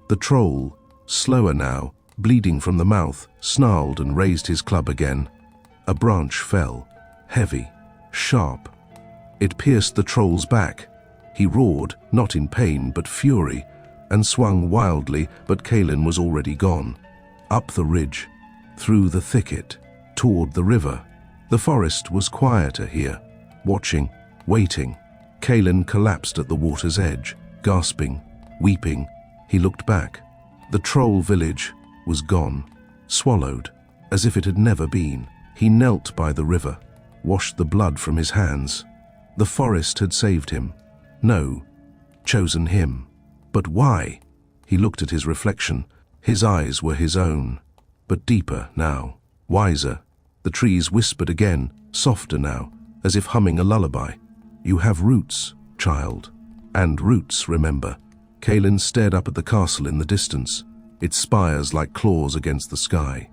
The troll, slower now, bleeding from the mouth, snarled and raised his club again. A branch fell, heavy, sharp. It pierced the troll's back. He roared, not in pain but fury, and swung wildly, but Kaelen was already gone. Up the ridge, through the thicket, toward the river. The forest was quieter here, watching, waiting. Kaelen collapsed at the water's edge, gasping, weeping. He looked back. The troll village was gone, swallowed, as if it had never been. He knelt by the river, washed the blood from his hands. The forest had saved him. No, chosen him. But why? He looked at his reflection. His eyes were his own, but deeper now, wiser. The trees whispered again, softer now, as if humming a lullaby. You have roots, child. And roots, remember. Kaelen stared up at the castle in the distance, its spires like claws against the sky.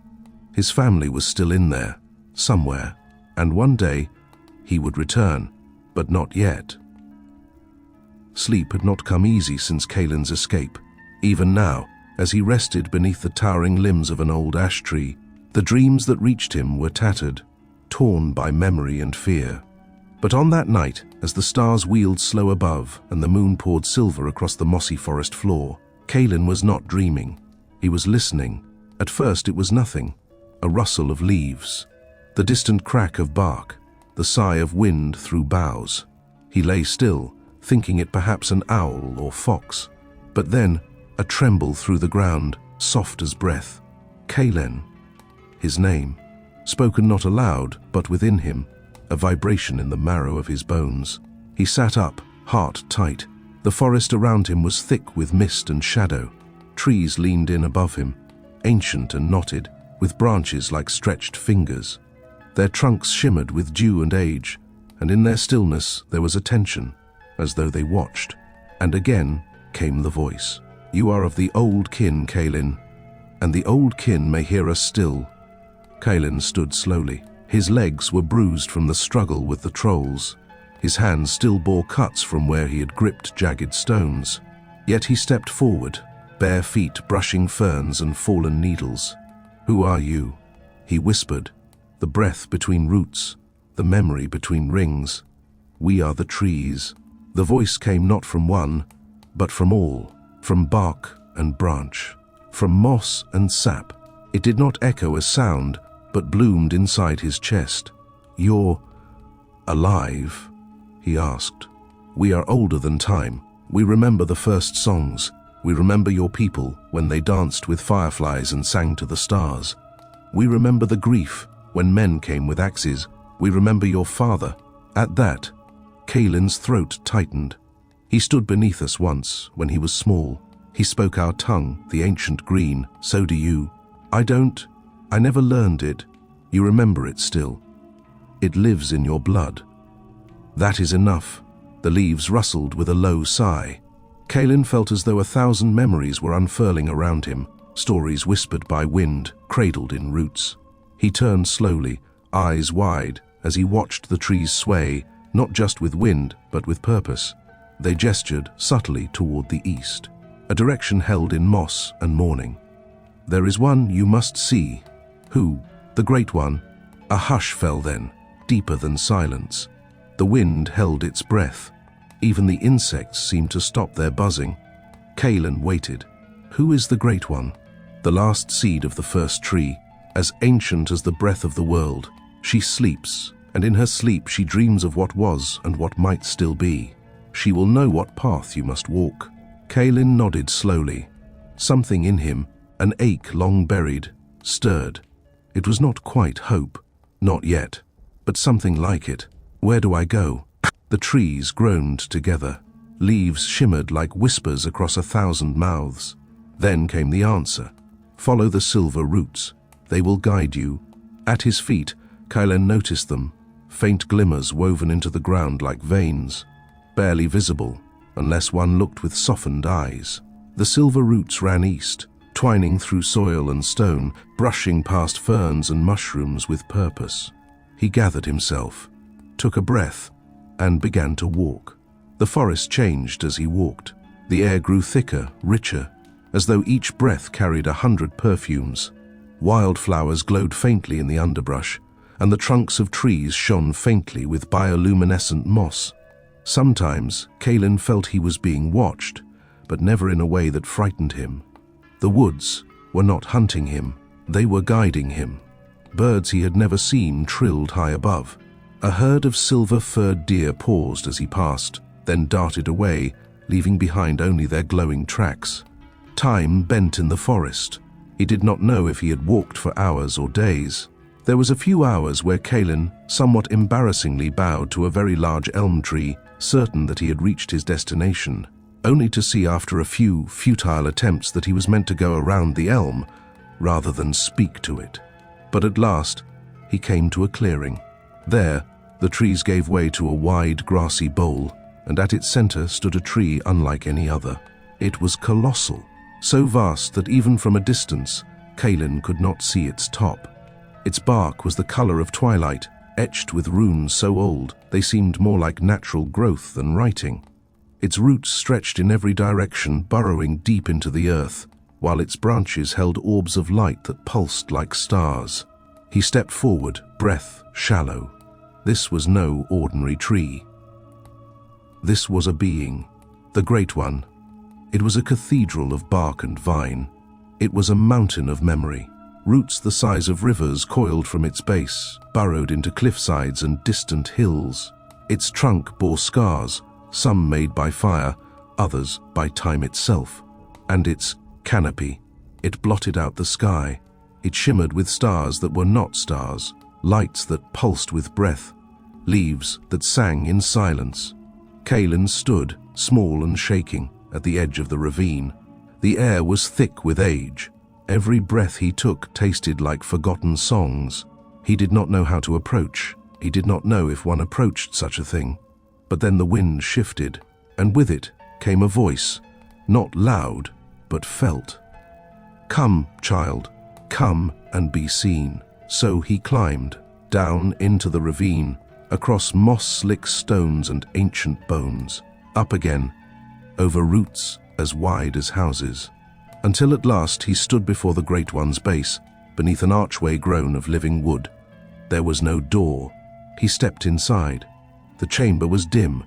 His family was still in there, somewhere, and one day he would return, but not yet. Sleep had not come easy since Kaelen's escape. Even now, as he rested beneath the towering limbs of an old ash tree, the dreams that reached him were tattered, torn by memory and fear. But on that night, as the stars wheeled slow above and the moon poured silver across the mossy forest floor, Kaelen was not dreaming. He was listening. At first it was nothing, a rustle of leaves, the distant crack of bark, the sigh of wind through boughs. He lay still, thinking it perhaps an owl or fox. But then, a tremble through the ground, soft as breath. Kaelen. His name, spoken not aloud, but within him, a vibration in the marrow of his bones. He sat up, heart tight. The forest around him was thick with mist and shadow. Trees leaned in above him, ancient and knotted, with branches like stretched fingers. Their trunks shimmered with dew and age, and in their stillness there was a tension, as though they watched. And again came the voice. You are of the old kin, Kaelen, and the old kin may hear us still. Kaelen stood slowly. His legs were bruised from the struggle with the trolls. His hands still bore cuts from where he had gripped jagged stones. Yet he stepped forward, bare feet brushing ferns and fallen needles. Who are you? He whispered, the breath between roots, the memory between rings. We are the trees. The voice came not from one, but from all, from bark and branch, from moss and sap. It did not echo as sound, but bloomed inside his chest. You're alive? He asked. We are older than time. We remember the first songs. We remember your people when they danced with fireflies and sang to the stars. We remember the grief when men came with axes. We remember your father. At that, Kaelin's throat tightened. He stood beneath us once when he was small. He spoke our tongue, the ancient green. So do you. I don't. I never learned it. You remember it still. It lives in your blood. That is enough. The leaves rustled with a low sigh. Kaelen felt as though 1,000 memories were unfurling around him, stories whispered by wind, cradled in roots. He turned slowly, eyes wide, as he watched the trees sway, not just with wind, but with purpose. They gestured subtly toward the east, a direction held in moss and mourning. There is one you must see. Who? The Great One. A hush fell then, deeper than silence. The wind held its breath. Even the insects seemed to stop their buzzing. Kaelen waited. Who is the Great One? The last seed of the first tree, as ancient as the breath of the world. She sleeps, and in her sleep she dreams of what was and what might still be. She will know what path you must walk. Kaelen nodded slowly. Something in him, an ache long buried, stirred. It was not quite hope, not yet, but something like it. Where do I go? The trees groaned together. Leaves shimmered like whispers across 1,000 mouths. Then came the answer. Follow the silver roots. They will guide you. At his feet, Kaelen noticed them, faint glimmers woven into the ground like veins, barely visible unless one looked with softened eyes. The silver roots ran east, twining through soil and stone, brushing past ferns and mushrooms with purpose. He gathered himself, took a breath, and began to walk. The forest changed as he walked. The air grew thicker, richer, as though each breath carried 100 perfumes. Wildflowers glowed faintly in the underbrush, and the trunks of trees shone faintly with bioluminescent moss. Sometimes Kaelen felt he was being watched, but never in a way that frightened him. The woods were not hunting him, they were guiding him. Birds he had never seen trilled high above. A herd of silver-furred deer paused as he passed, then darted away, leaving behind only their glowing tracks. Time bent in the forest. He did not know if he had walked for hours or days. There was a few hours where Kaelen, somewhat embarrassingly, bowed to a very large elm tree, certain that he had reached his destination, only to see after a few futile attempts that he was meant to go around the elm rather than speak to it. But at last, he came to a clearing. There, the trees gave way to a wide, grassy bowl, and at its center stood a tree unlike any other. It was colossal, so vast that even from a distance, Kaelen could not see its top. Its bark was the color of twilight, etched with runes so old they seemed more like natural growth than writing. Its roots stretched in every direction, burrowing deep into the earth, while its branches held orbs of light that pulsed like stars. He stepped forward, breath shallow. This was no ordinary tree. This was a being, the Great One. It was a cathedral of bark and vine. It was a mountain of memory. Roots the size of rivers coiled from its base, burrowed into cliffsides and distant hills. Its trunk bore scars, some made by fire, others by time itself. And its canopy, it blotted out the sky. It shimmered with stars that were not stars, lights that pulsed with breath, leaves that sang in silence. Kaelen stood, small and shaking, at the edge of the ravine. The air was thick with age. Every breath he took tasted like forgotten songs. He did not know how to approach. He did not know if one approached such a thing. But then the wind shifted, and with it came a voice, not loud, but felt. Come, child, come and be seen. So he climbed, down into the ravine, across moss-slick stones and ancient bones, up again, over roots as wide as houses, until at last he stood before the Great One's base, beneath an archway grown of living wood. There was no door. He stepped inside. The chamber was dim,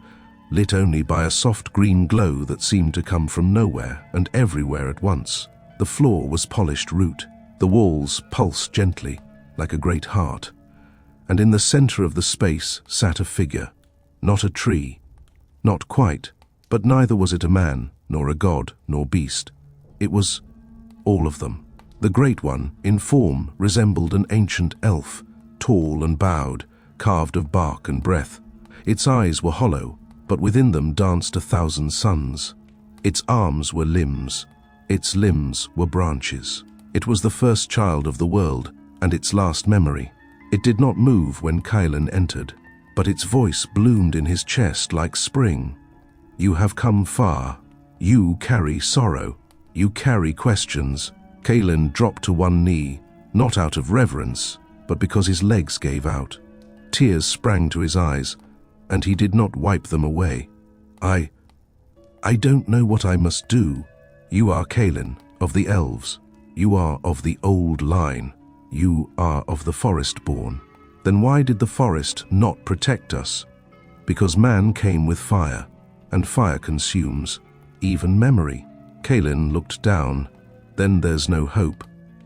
lit only by a soft green glow that seemed to come from nowhere and everywhere at once. The floor was polished root. The walls pulsed gently, like a great heart. And in the center of the space sat a figure, not a tree, not quite, but neither was it a man. nor a god, nor beast. It was all of them. The Great One, in form, resembled an ancient elf, tall and bowed, carved of bark and breath. Its eyes were hollow, but within them danced 1,000 suns. Its arms were limbs. Its limbs were branches. It was the first child of the world, and its last memory. It did not move when Kaelen entered, but its voice bloomed in his chest like spring. You have come far. You carry sorrow. You carry questions. Kaelen dropped to one knee, not out of reverence, but because his legs gave out. Tears sprang to his eyes, and he did not wipe them away. I don't know what I must do. You are Kaelen, of the elves. You are of the old line. You are of the forest-born. Then why did the forest not protect us? Because man came with fire, and fire consumes, even memory. Kaelen looked down. Then there's no hope.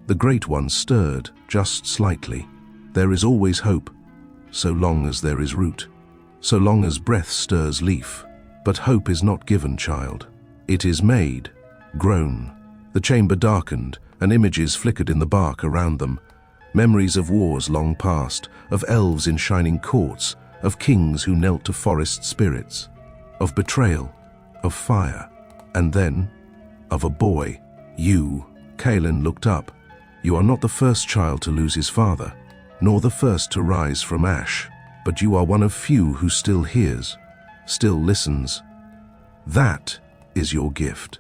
The Great One stirred, just slightly. There is always hope, so long as there is root, so long as breath stirs leaf. But hope is not given, child. It is made, grown. The chamber darkened, and images flickered in the bark around them. Memories of wars long past, of elves in shining courts, of kings who knelt to forest spirits, of betrayal, of fire, and then of a boy. You, Kaelen looked up. You are not the first child to lose his father, nor the first to rise from ash, but you are one of few who still hears, still listens. That is your gift,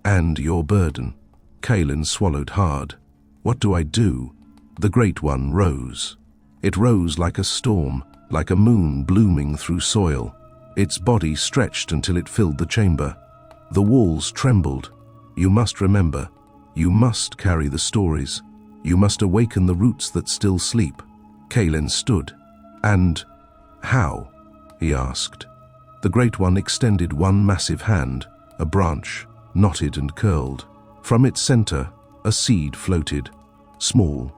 and your burden. Kaelen swallowed hard. What do I do? The Great One rose. It rose like a storm, like a moon blooming through soil. Its body stretched until it filled the chamber. The walls trembled. You must remember. You must carry the stories. You must awaken the roots that still sleep. Kaelen stood. And how? He asked. The Great One extended one massive hand, a branch, knotted and curled. From its center, a seed floated, small,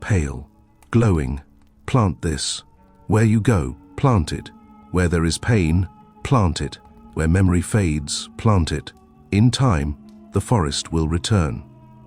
pale, glowing. Plant this. Where you go, plant it. Where there is pain, plant it. Where memory fades, plant it. In time, the forest will return.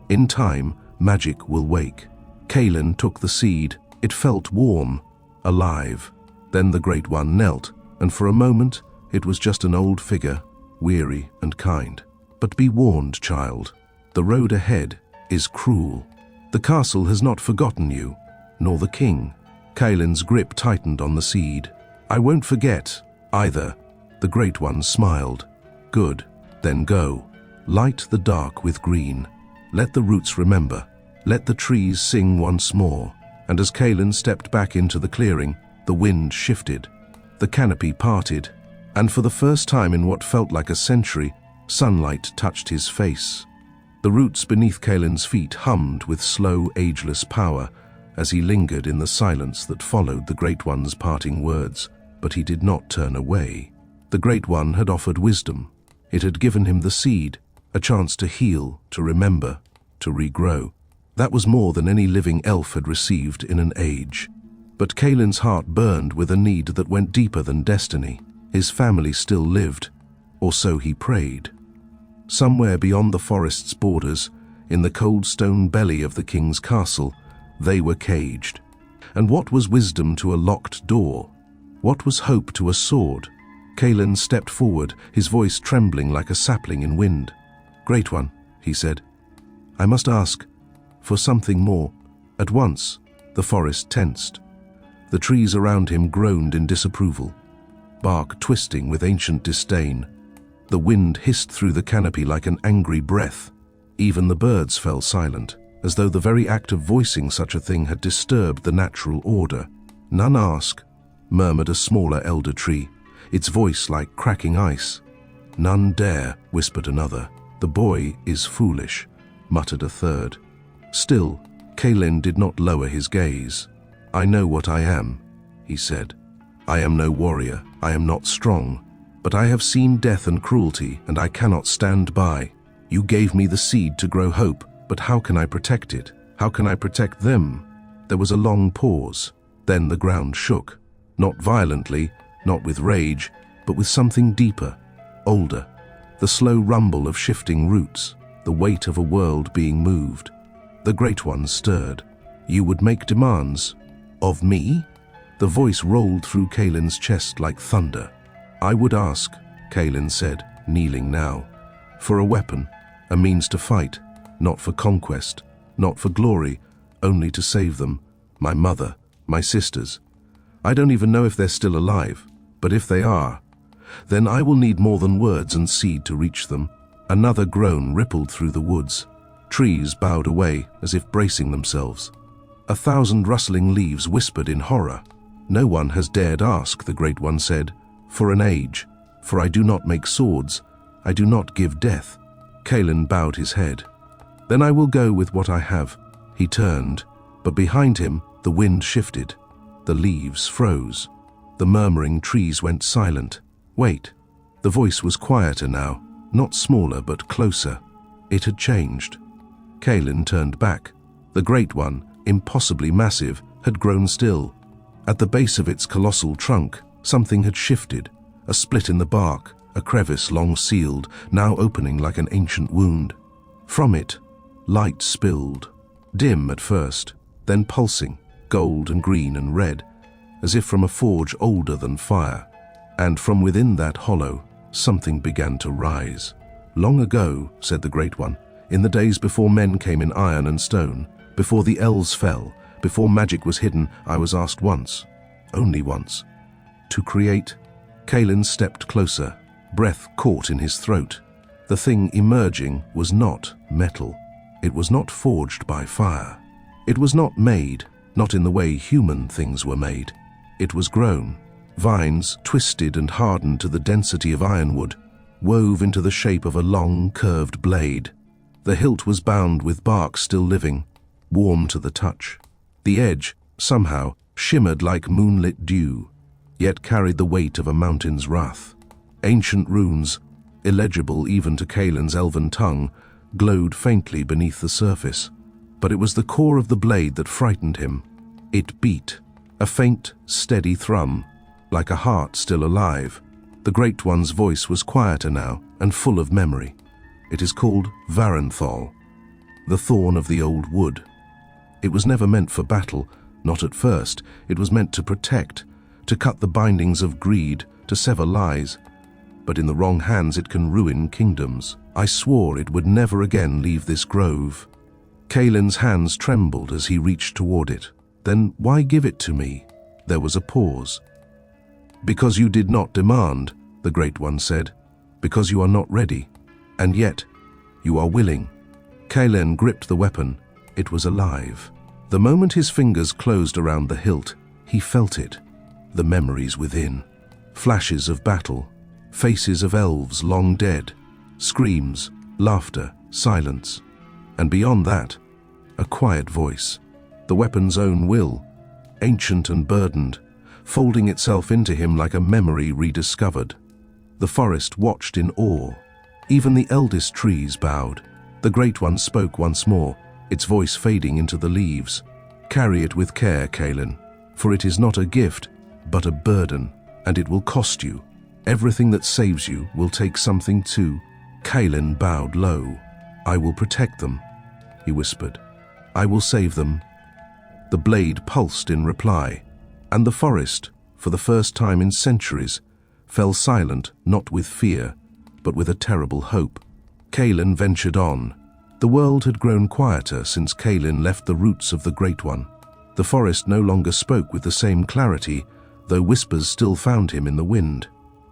In time, magic will wake. Kaelen took the seed. It felt warm, alive. Then the Great One knelt, and for a moment, it was just an old figure, weary and kind. But be warned, child. The road ahead is cruel. The castle has not forgotten you, nor the king. Kaelen's grip tightened on the seed. I won't forget, either. The Great One smiled. Good, then go. Light the dark with green. Let the roots remember. Let the trees sing once more. And as Kaelen stepped back into the clearing, the wind shifted. The canopy parted, and for the first time in what felt like a century, sunlight touched his face. The roots beneath Kaelen's feet hummed with slow, ageless power as he lingered in the silence that followed the Great One's parting words, but he did not turn away. The Great One had offered wisdom. It had given him the seed, a chance to heal, to remember, to regrow. That was more than any living elf had received in an age. But Kaelen's heart burned with a need that went deeper than destiny. His family still lived, or so he prayed. Somewhere beyond the forest's borders, in the cold stone belly of the king's castle, they were caged. And what was wisdom to a locked door? What was hope to a sword? Kaelen stepped forward, his voice trembling like a sapling in wind. Great One, he said, I must ask for something more. At once, the forest tensed. The trees around him groaned in disapproval, bark twisting with ancient disdain. The wind hissed through the canopy like an angry breath. Even the birds fell silent, as though the very act of voicing such a thing had disturbed the natural order. None ask, murmured a smaller elder tree, its voice like cracking ice. None dare, whispered another. The boy is foolish, muttered a third. Still, Kaelen did not lower his gaze. I know what I am, he said. I am no warrior, I am not strong, but I have seen death and cruelty, and I cannot stand by. You gave me the seed to grow hope, but how can I protect it? How can I protect them? There was a long pause. Then the ground shook. Not violently, not with rage, but with something deeper, older. the slow rumble of shifting roots, the weight of a world being moved. The Great One stirred. "You would make demands? Of me?" The voice rolled through Kaelen's chest like thunder. "I would ask," Kaelen said, kneeling now, "for a weapon, a means to fight, not for conquest, not for glory, only to save them, my mother, my sisters. I don't even know if they're still alive, but if they are, then I will need more than words and seed to reach them." Another groan rippled through the woods. Trees bowed away as if bracing themselves. 1,000 rustling leaves whispered in horror. "No one has dared ask," the Great One said, "for an age, for I do not make swords, I do not give death." Kaelen bowed his head. "Then I will go with what I have." He turned, but behind him the wind shifted. The leaves froze. The murmuring trees went silent. "Wait." The voice was quieter now, not smaller but closer. It had changed. Kaelen turned back. The Great One, impossibly massive, had grown still. At the base of its colossal trunk, something had shifted. A split in the bark, a crevice long sealed, now opening like an ancient wound. From it, light spilled. Dim at first, then pulsing, gold and green and red, as if from a forge older than fire. And from within that hollow, something began to rise. "Long ago," said the Great One, "in the days before men came in iron and stone, before the elves fell, before magic was hidden, I was asked once, only once, to create." Kaelen stepped closer, breath caught in his throat. The thing emerging was not metal. It was not forged by fire. It was not made, not in the way human things were made. It was grown. Vines, twisted and hardened to the density of ironwood, wove into the shape of a long, curved blade. The hilt was bound with bark still living, warm to the touch. The edge, somehow, shimmered like moonlit dew, yet carried the weight of a mountain's wrath. Ancient runes, illegible even to Kaelen's elven tongue, glowed faintly beneath the surface. But it was the core of the blade that frightened him. It beat, a faint, steady thrum, like a heart still alive. The Great One's voice was quieter now and full of memory. "It is called Varenthal, the thorn of the old wood. It was never meant for battle, not at first. It was meant to protect, to cut the bindings of greed, to sever lies. But in the wrong hands it can ruin kingdoms. I swore it would never again leave this grove." Kaelen's hands trembled as he reached toward it. "Then why give it to me?" There was a pause. "Because you did not demand," the Great One said. "Because you are not ready. And yet, you are willing." Kaelen gripped the weapon. It was alive. The moment his fingers closed around the hilt, he felt it. The memories within. Flashes of battle. Faces of elves long dead. Screams, laughter, silence. And beyond that, a quiet voice. The weapon's own will, ancient and burdened, folding itself into him like a memory rediscovered. The forest watched in awe. Even the eldest trees bowed. The Great One spoke once more, its voice fading into the leaves. "Carry it with care, Kaelen, for it is not a gift, but a burden, and it will cost you. Everything that saves you will take something too." Kaelen bowed low. "I will protect them," he whispered. "I will save them." The blade pulsed in reply, and the forest, for the first time in centuries, fell silent not with fear, but with a terrible hope. Kaelen ventured on. The world had grown quieter since Kaelen left the roots of the Great One. The forest no longer spoke with the same clarity, though whispers still found him in the wind.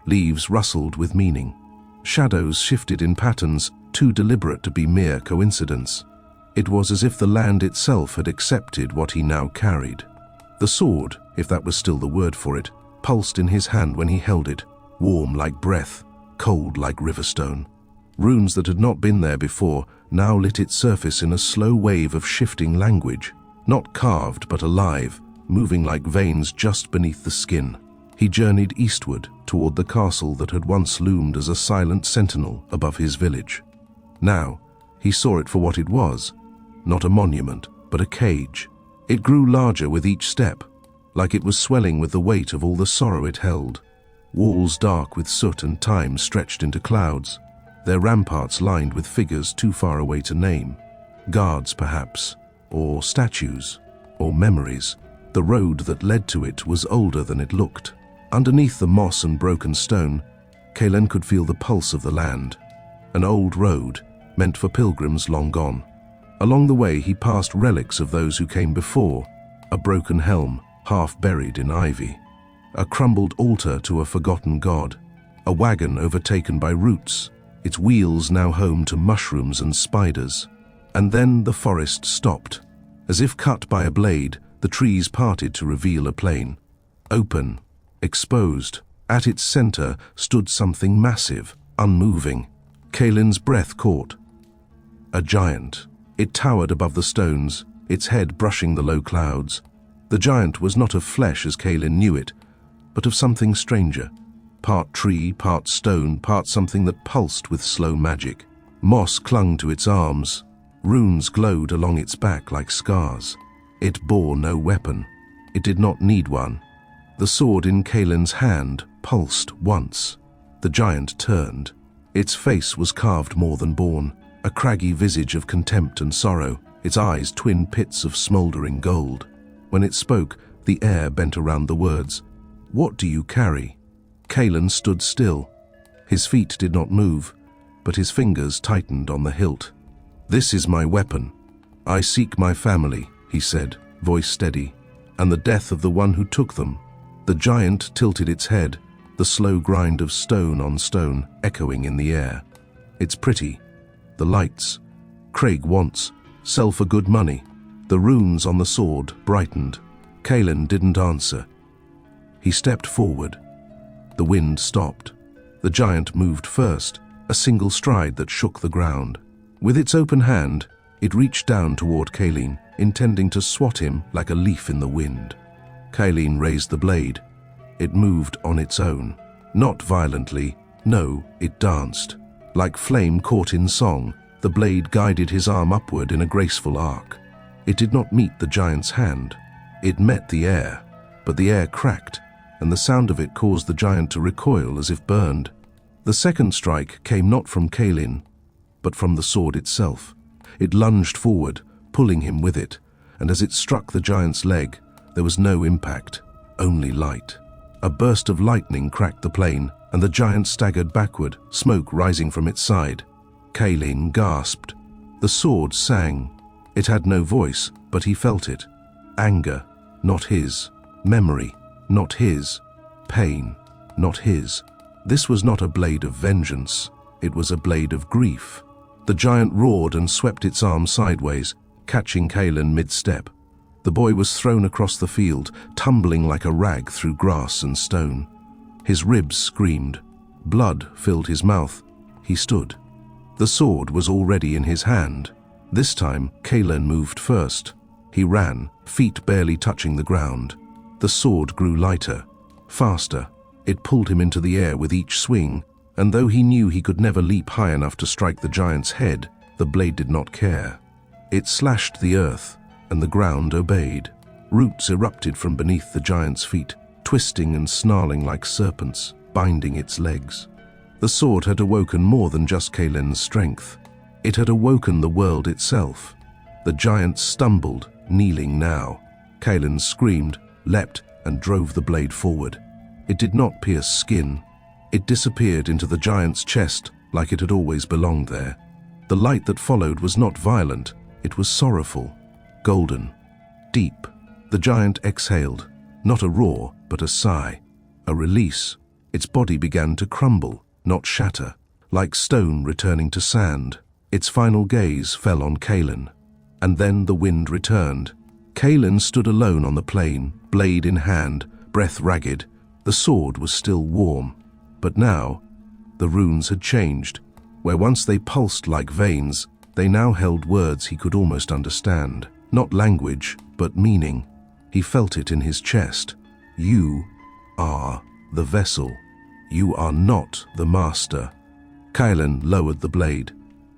Leaves rustled with meaning. Shadows shifted in patterns too deliberate to be mere coincidence. It was as if the land itself had accepted what he now carried. The sword, if that was still the word for it, pulsed in his hand when he held it, warm like breath, cold like riverstone. Runes that had not been there before now lit its surface in a slow wave of shifting language, not carved but alive, moving like veins just beneath the skin. He journeyed eastward toward the castle that had once loomed as a silent sentinel above his village. Now, he saw it for what it was, not a monument, but a cage. It grew larger with each step, like it was swelling with the weight of all the sorrow it held. Walls dark with soot and time stretched into clouds. their ramparts lined with figures too far away to name. Guards, perhaps, or statues, or memories. The road that led to it was older than it looked. Underneath the moss and broken stone, Kaelen could feel the pulse of the land. An old road, meant for pilgrims long gone. Along the way he passed relics of those who came before, a broken helm, half buried in ivy, a crumbled altar to a forgotten god, a wagon overtaken by roots, its wheels now home to mushrooms and spiders. And then the forest stopped. As if cut by a blade, the trees parted to reveal a plain. Open, exposed, at its center stood something massive, unmoving. Kaelen's breath caught. A giant. It towered above the stones, its head brushing the low clouds. The giant was not of flesh as Kaelen knew it, but of something stranger. Part tree, part stone, part something that pulsed with slow magic. Moss clung to its arms. Runes glowed along its back like scars. It bore no weapon. It did not need one. The sword in Kaelen's hand pulsed once. The giant turned. Its face was carved more than born, a craggy visage of contempt and sorrow, its eyes twin pits of smoldering gold. When it spoke, the air bent around the words. "What do you carry?" Kaelen stood still. His feet did not move, but his fingers tightened on the hilt. "This is my weapon. I seek my family," he said, voice steady, "and the death of the one who took them." The giant tilted its head, the slow grind of stone on stone echoing in the air. "It's pretty. The lights. Craig wants. Sell for good money." The runes on the sword brightened. Kaelen didn't answer. He stepped forward. The wind stopped. The giant moved first, a single stride that shook the ground. With its open hand, it reached down toward Kaelen, intending to swat him like a leaf in the wind. Kaelen raised the blade. It moved on its own. Not violently, no, it danced. Like flame caught in song, the blade guided his arm upward in a graceful arc. It did not meet the giant's hand. It met the air, but the air cracked, and the sound of it caused the giant to recoil as if burned. The second strike came not from Kaelen, but from the sword itself. It lunged forward, pulling him with it, and as it struck the giant's leg, there was no impact, only light. A burst of lightning cracked the plain, and the giant staggered backward, smoke rising from its side. Kaelen gasped. The sword sang. It had no voice, but he felt it. Anger, not his. Memory, not his. Pain, not his. This was not a blade of vengeance. It was a blade of grief. The giant roared and swept its arm sideways, catching Kaelen mid-step. The boy was thrown across the field, tumbling like a rag through grass and stone. His ribs screamed. Blood filled his mouth. He stood. The sword was already in his hand. This time, Kaelen moved first. He ran, feet barely touching the ground. The sword grew lighter, faster. It pulled him into the air with each swing, and though he knew he could never leap high enough to strike the giant's head, the blade did not care. It slashed the earth, and the ground obeyed. Roots erupted from beneath the giant's feet, twisting and snarling like serpents, binding its legs. The sword had awoken more than just Kaelen's strength. It had awoken the world itself. The giant stumbled, kneeling now. Kaelen screamed, leapt, and drove the blade forward. It did not pierce skin. It disappeared into the giant's chest like it had always belonged there. The light that followed was not violent. It was sorrowful, golden, deep. The giant exhaled, not a roar, but a sigh, a release. Its body began to crumble, not shatter, like stone returning to sand. Its final gaze fell on Kaelen. And then the wind returned. Kaelen stood alone on the plain, blade in hand, breath ragged. The sword was still warm. But now, the runes had changed. Where once they pulsed like veins, they now held words he could almost understand. Not language, but meaning. He felt it in his chest. You are the vessel. You are not the master. Kaelen lowered the blade.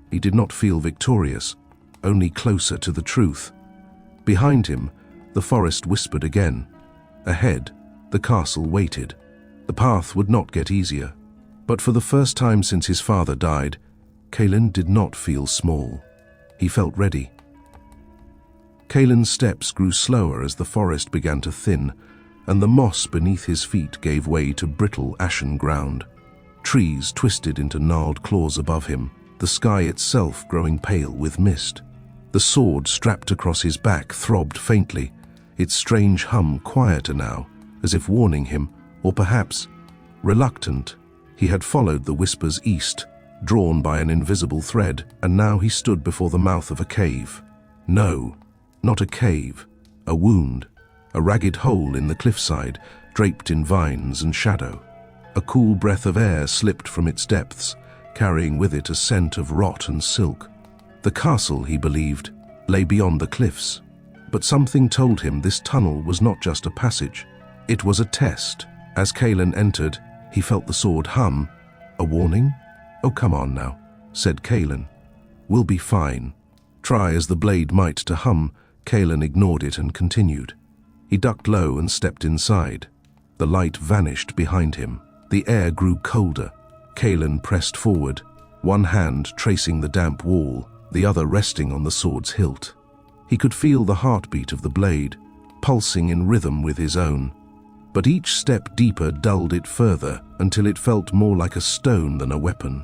He did not feel victorious, only closer to the truth. Behind him, the forest whispered again. Ahead, the castle waited. The path would not get easier. But for the first time since his father died, Kaelen did not feel small. He felt ready. Kaelen's steps grew slower as the forest began to thin, and the moss beneath his feet gave way to brittle, ashen ground. Trees twisted into gnarled claws above him, the sky itself growing pale with mist. The sword strapped across his back throbbed faintly, its strange hum quieter now, as if warning him, or perhaps reluctant. He had followed the whispers east, drawn by an invisible thread, and now he stood before the mouth of a cave. No, not a cave, a wound, a ragged hole in the cliffside, draped in vines and shadow. A cool breath of air slipped from its depths, carrying with it a scent of rot and silk. The castle, he believed, lay beyond the cliffs, but something told him this tunnel was not just a passage. It was a test. As Kaelen entered, he felt the sword hum. A warning? "Oh, come on now," said Kaelen. "We'll be fine." Try as the blade might to hum, Kaelen ignored it and continued. He ducked low and stepped inside. The light vanished behind him. The air grew colder. Kaelen pressed forward, one hand tracing the damp wall, the other resting on the sword's hilt. He could feel the heartbeat of the blade, pulsing in rhythm with his own. But each step deeper dulled it further until it felt more like a stone than a weapon.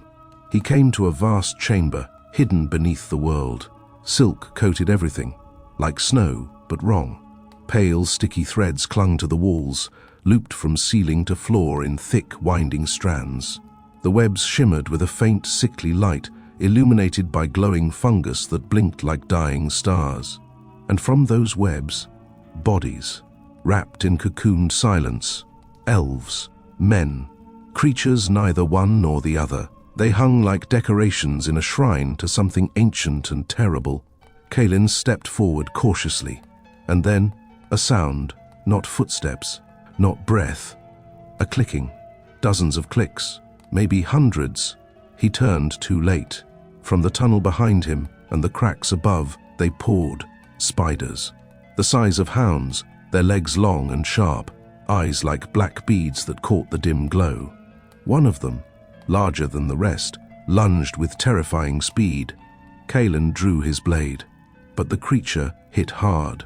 He came to a vast chamber, hidden beneath the world. Silk coated everything, like snow, but wrong. Pale, sticky threads clung to the walls, looped from ceiling to floor in thick, winding strands. The webs shimmered with a faint, sickly light, illuminated by glowing fungus that blinked like dying stars. And from those webs, bodies, wrapped in cocooned silence. Elves, men, creatures neither one nor the other. They hung like decorations in a shrine to something ancient and terrible. Kaelen stepped forward cautiously, and then a sound, not footsteps, not breath, a clicking. Dozens of clicks, maybe hundreds. He turned too late. From the tunnel behind him and the cracks above, they poured, spiders. The size of hounds, their legs long and sharp, eyes like black beads that caught the dim glow. One of them, larger than the rest, lunged with terrifying speed. Kaelen drew his blade, but the creature hit hard.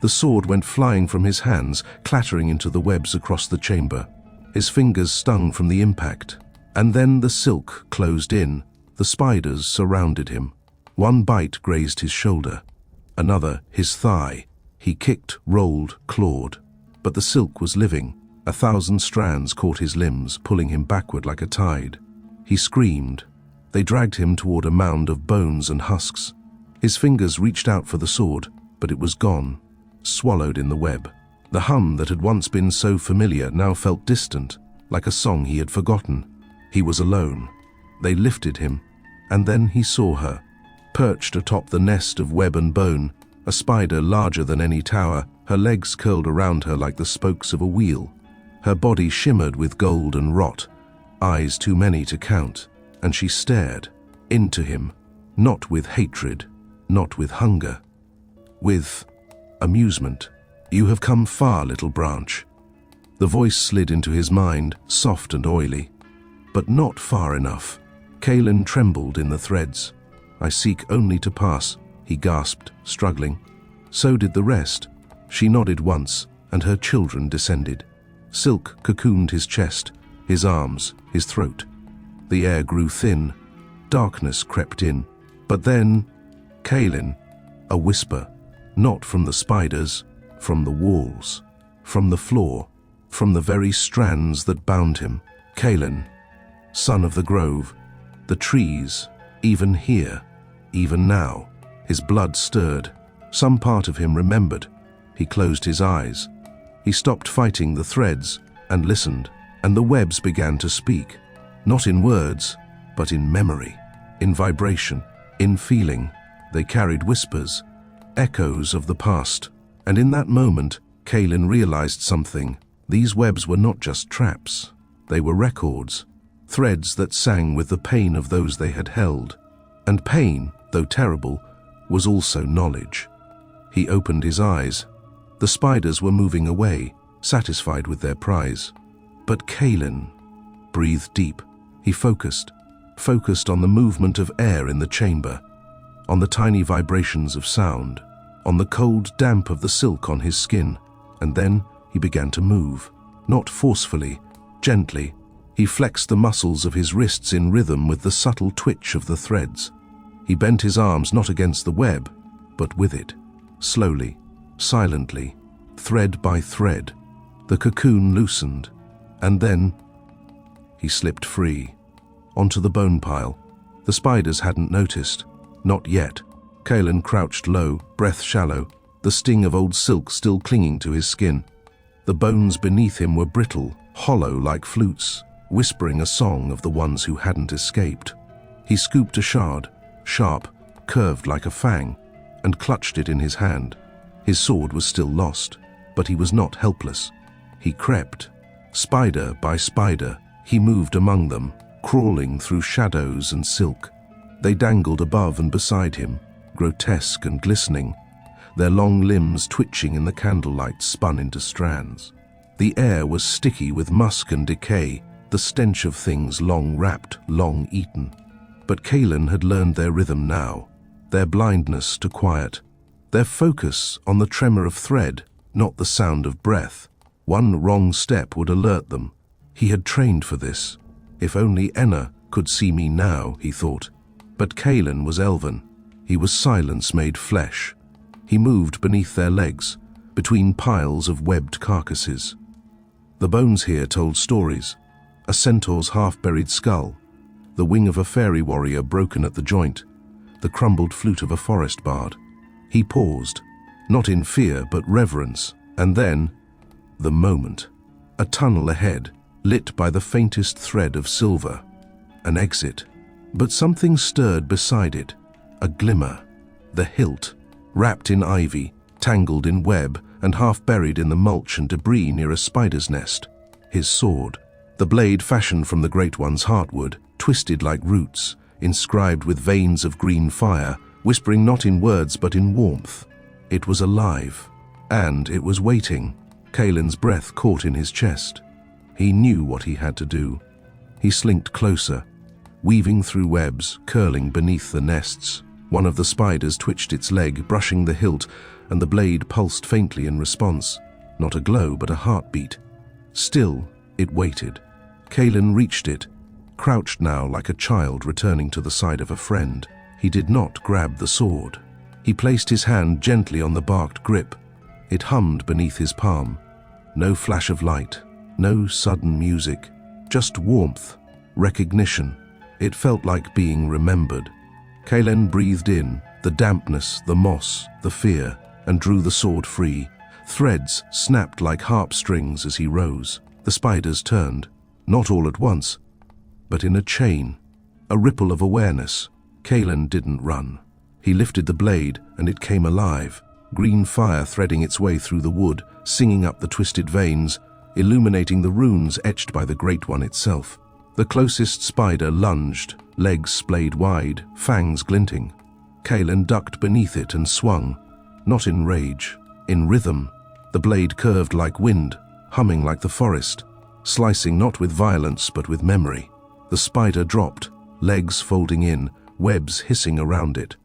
The sword went flying from his hands, clattering into the webs across the chamber. His fingers stung from the impact, and then the silk closed in. The spiders surrounded him. One bite grazed his shoulder, another his thigh. He kicked, rolled, clawed, but the silk was living. 1,000 strands caught his limbs, pulling him backward like a tide. He screamed. They dragged him toward a mound of bones and husks. His fingers reached out for the sword, but it was gone, swallowed in the web. The hum that had once been so familiar now felt distant, like a song he had forgotten. He was alone. They lifted him, and then he saw her, perched atop the nest of web and bone, a spider larger than any tower, her legs curled around her like the spokes of a wheel. Her body shimmered with gold and rot, eyes too many to count, and she stared into him, not with hatred, not with hunger, with amusement. "You have come far, little branch." The voice slid into his mind, soft and oily, but not far enough. Kaelen trembled in the threads. "I seek only to pass," he gasped, struggling. So did the rest. She nodded once, and her children descended. Silk cocooned his chest, his arms, his throat. The air grew thin. Darkness crept in. But then, Kaelen, a whisper, not from the spiders, from the walls, from the floor, from the very strands that bound him. Kaelen, son of the grove, the trees, even here, even now. His blood stirred. Some part of him remembered. He closed his eyes. He stopped fighting the threads and listened, and the webs began to speak, not in words, but in memory, in vibration, in feeling. They carried whispers, echoes of the past, and in that moment, Kaelen realized something. These webs were not just traps. They were records, threads that sang with the pain of those they had held. And pain, though terrible, was also knowledge. He opened his eyes. The spiders were moving away, satisfied with their prize. But Kaelen breathed deep. He focused. focused on the movement of air in the chamber, on the tiny vibrations of sound, on the cold damp of the silk on his skin, and then he began to move, not forcefully, gently. He flexed the muscles of his wrists in rhythm with the subtle twitch of the threads. He bent his arms not against the web, but with it, slowly, silently, thread by thread. The cocoon loosened, and then he slipped free, onto the bone pile. The spiders hadn't noticed. Not yet. Kaelen crouched low, breath shallow, the sting of old silk still clinging to his skin. The bones beneath him were brittle, hollow like flutes, whispering a song of the ones who hadn't escaped. He scooped a shard, sharp, curved like a fang, and clutched it in his hand. His sword was still lost, but he was not helpless. He crept. Spider by spider, he moved among them, crawling through shadows and silk. They dangled above and beside him, grotesque and glistening, their long limbs twitching in the candlelight spun into strands. The air was sticky with musk and decay, the stench of things long wrapped, long eaten. But Kaelen had learned their rhythm now, their blindness to quiet, their focus on the tremor of thread, not the sound of breath. One wrong step would alert them. He had trained for this. If only Enna could see me now, he thought. But Kaelen was Elven. He was silence made flesh. He moved beneath their legs, between piles of webbed carcasses. The bones here told stories. A centaur's half-buried skull, the wing of a fairy warrior broken at the joint, the crumbled flute of a forest bard. He paused, not in fear but reverence, and then, the moment. A tunnel ahead, lit by the faintest thread of silver. An exit. But something stirred beside it, a glimmer. The hilt, wrapped in ivy, tangled in web, and half buried in the mulch and debris near a spider's nest. His sword, the blade fashioned from the Great One's heartwood, twisted like roots, inscribed with veins of green fire, whispering not in words but in warmth. It was alive, and it was waiting. Kaelen's breath caught in his chest. He knew what he had to do. He slinked closer, weaving through webs, curling beneath the nests. One of the spiders twitched its leg, brushing the hilt, and the blade pulsed faintly in response. Not a glow, but a heartbeat. Still, it waited. Kaelen reached it, crouched now like a child returning to the side of a friend. He did not grab the sword. He placed his hand gently on the barked grip. It hummed beneath his palm. No flash of light, no sudden music, just warmth, recognition. It felt like being remembered. Kaelen breathed in, the dampness, the moss, the fear, and drew the sword free. Threads snapped like harp strings as he rose. The spiders turned, not all at once, but in a chain, a ripple of awareness. Kaelen didn't run. He lifted the blade, and it came alive, green fire threading its way through the wood, singing up the twisted veins, illuminating the runes etched by the Great One itself. The closest spider lunged, legs splayed wide, fangs glinting. Kaelen ducked beneath it and swung, not in rage, in rhythm. The blade curved like wind, humming like the forest, slicing not with violence but with memory. The spider dropped, legs folding in, webs hissing around it.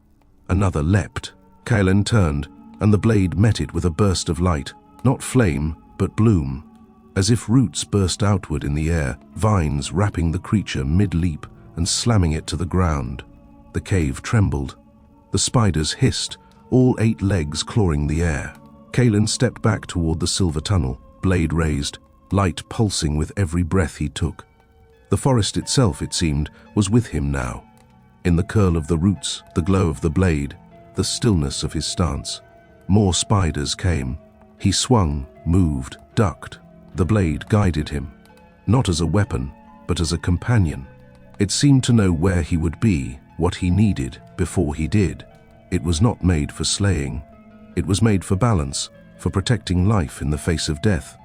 Another leapt. Kaelen turned, and the blade met it with a burst of light, not flame, but bloom. As if roots burst outward in the air, vines wrapping the creature mid-leap and slamming it to the ground. The cave trembled. The spiders hissed, all 8 legs clawing the air. Kaelen stepped back toward the silver tunnel, blade raised, light pulsing with every breath he took. The forest itself, it seemed, was with him now. In the curl of the roots, the glow of the blade, the stillness of his stance. More spiders came. He swung, moved, ducked. The blade guided him, not as a weapon, but as a companion. It seemed to know where he would be, what he needed, before he did. It was not made for slaying. It was made for balance, for protecting life in the face of death.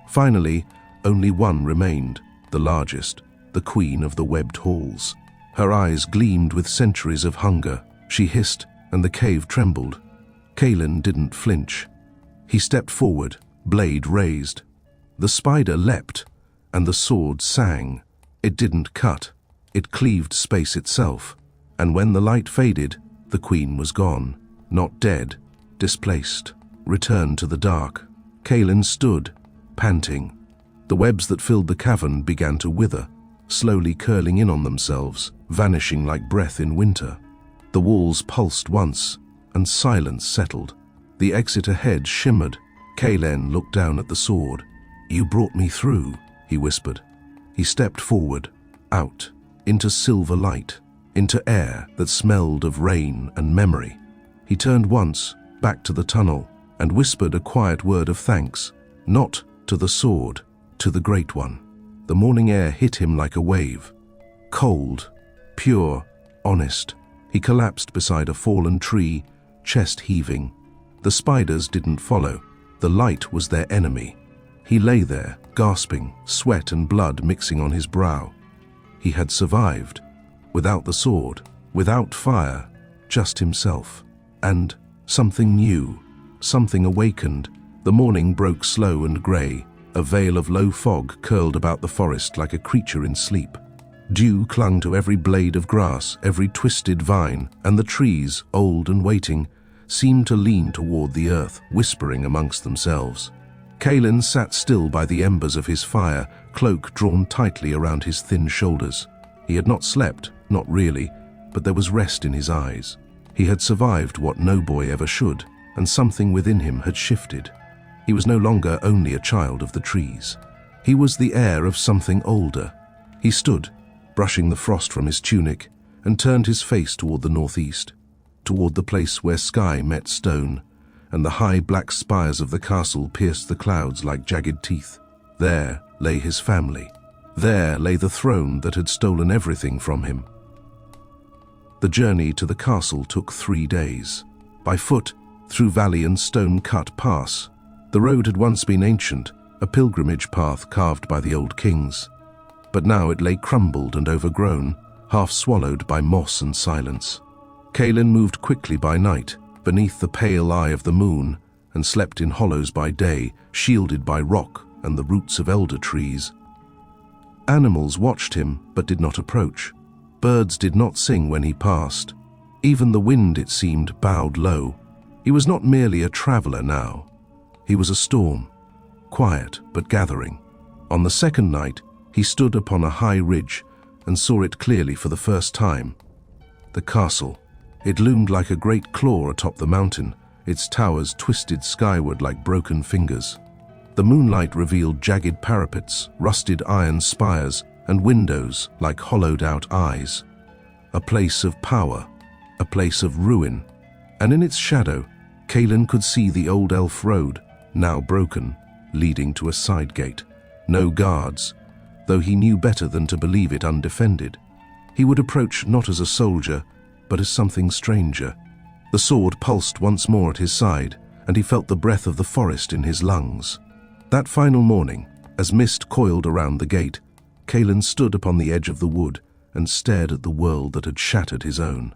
Finally, only one remained, the largest, the queen of the webbed halls. Her eyes gleamed with centuries of hunger. She hissed, and the cave trembled. Kaelen didn't flinch. He stepped forward, blade raised. The spider leapt, and the sword sang. It didn't cut. It cleaved space itself, and when the light faded, the queen was gone, not dead, displaced, returned to the dark. Kaelen stood, panting. The webs that filled the cavern began to wither, slowly curling in on themselves, vanishing like breath in winter. The walls pulsed once, and silence settled. The exit ahead shimmered. Kaelen looked down at the sword. "You brought me through," he whispered. He stepped forward, out, into silver light, into air that smelled of rain and memory. He turned once, back to the tunnel, and whispered a quiet word of thanks, not to the sword, to the Great One. The morning air hit him like a wave. Cold, pure, honest. He collapsed beside a fallen tree, chest heaving. The spiders didn't follow. The light was their enemy. He lay there, gasping, sweat and blood mixing on his brow. He had survived, without the sword, without fire, just himself. And something new, something awakened. The morning broke slow and grey. A veil of low fog curled about the forest like a creature in sleep. Dew clung to every blade of grass, every twisted vine, and the trees, old and waiting, seemed to lean toward the earth, whispering amongst themselves. Kaelen sat still by the embers of his fire, cloak drawn tightly around his thin shoulders. He had not slept, not really, but there was rest in his eyes. He had survived what no boy ever should, and something within him had shifted. He was no longer only a child of the trees. He was the heir of something older. He stood, brushing the frost from his tunic, and turned his face toward the northeast, toward the place where sky met stone, and the high black spires of the castle pierced the clouds like jagged teeth. There lay his family. There lay the throne that had stolen everything from him. The journey to the castle took 3 days. By foot, through valley and stone-cut pass. The road had once been ancient, a pilgrimage path carved by the old kings. But now it lay crumbled and overgrown, half swallowed by moss and silence. Kaelen moved quickly by night, beneath the pale eye of the moon, and slept in hollows by day, shielded by rock and the roots of elder trees. Animals watched him, but did not approach. Birds did not sing when he passed. Even the wind, it seemed, bowed low. He was not merely a traveler now. He was a storm, quiet but gathering. On the second night, he stood upon a high ridge and saw it clearly for the first time. The castle. It loomed like a great claw atop the mountain, its towers twisted skyward like broken fingers. The moonlight revealed jagged parapets, rusted iron spires, and windows like hollowed-out eyes. A place of power, a place of ruin, and in its shadow, Kaelen could see the old elf road, now broken, leading to a side gate. No guards, though he knew better than to believe it undefended. He would approach not as a soldier, but as something stranger. The sword pulsed once more at his side, and he felt the breath of the forest in his lungs. That final morning, as mist coiled around the gate, Kaelen stood upon the edge of the wood and stared at the world that had shattered his own.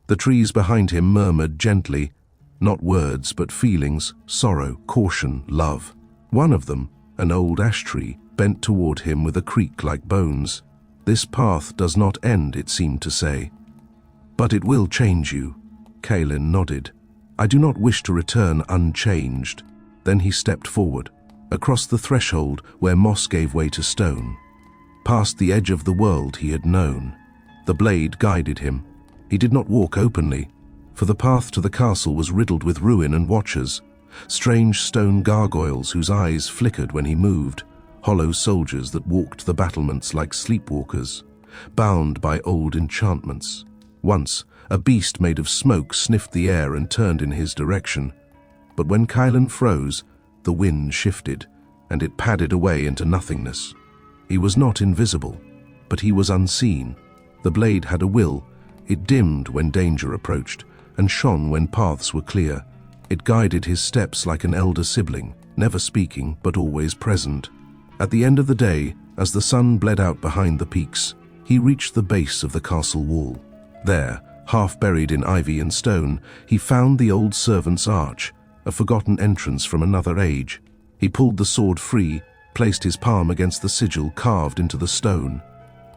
The trees behind him murmured gently, not words but feelings, sorrow, caution, love. One of them, an old ash tree, bent toward him with a creak like bones. "This path does not end," it seemed to say. "But it will change you." Kaelen nodded. "I do not wish to return unchanged." Then he stepped forward, across the threshold where moss gave way to stone, past the edge of the world he had known. The blade guided him. He did not walk openly, for the path to the castle was riddled with ruin and watchers, strange stone gargoyles whose eyes flickered when he moved, hollow soldiers that walked the battlements like sleepwalkers, bound by old enchantments. Once, a beast made of smoke sniffed the air and turned in his direction. But when Kaelen froze, the wind shifted, and it padded away into nothingness. He was not invisible, but he was unseen. The blade had a will. It dimmed when danger approached, and shone when paths were clear. It guided his steps like an elder sibling, never speaking but always present. At the end of the day, as the sun bled out behind the peaks, he reached the base of the castle wall. There, half buried in ivy and stone, he found the old servant's arch, a forgotten entrance from another age. He pulled the sword free, placed his palm against the sigil carved into the stone.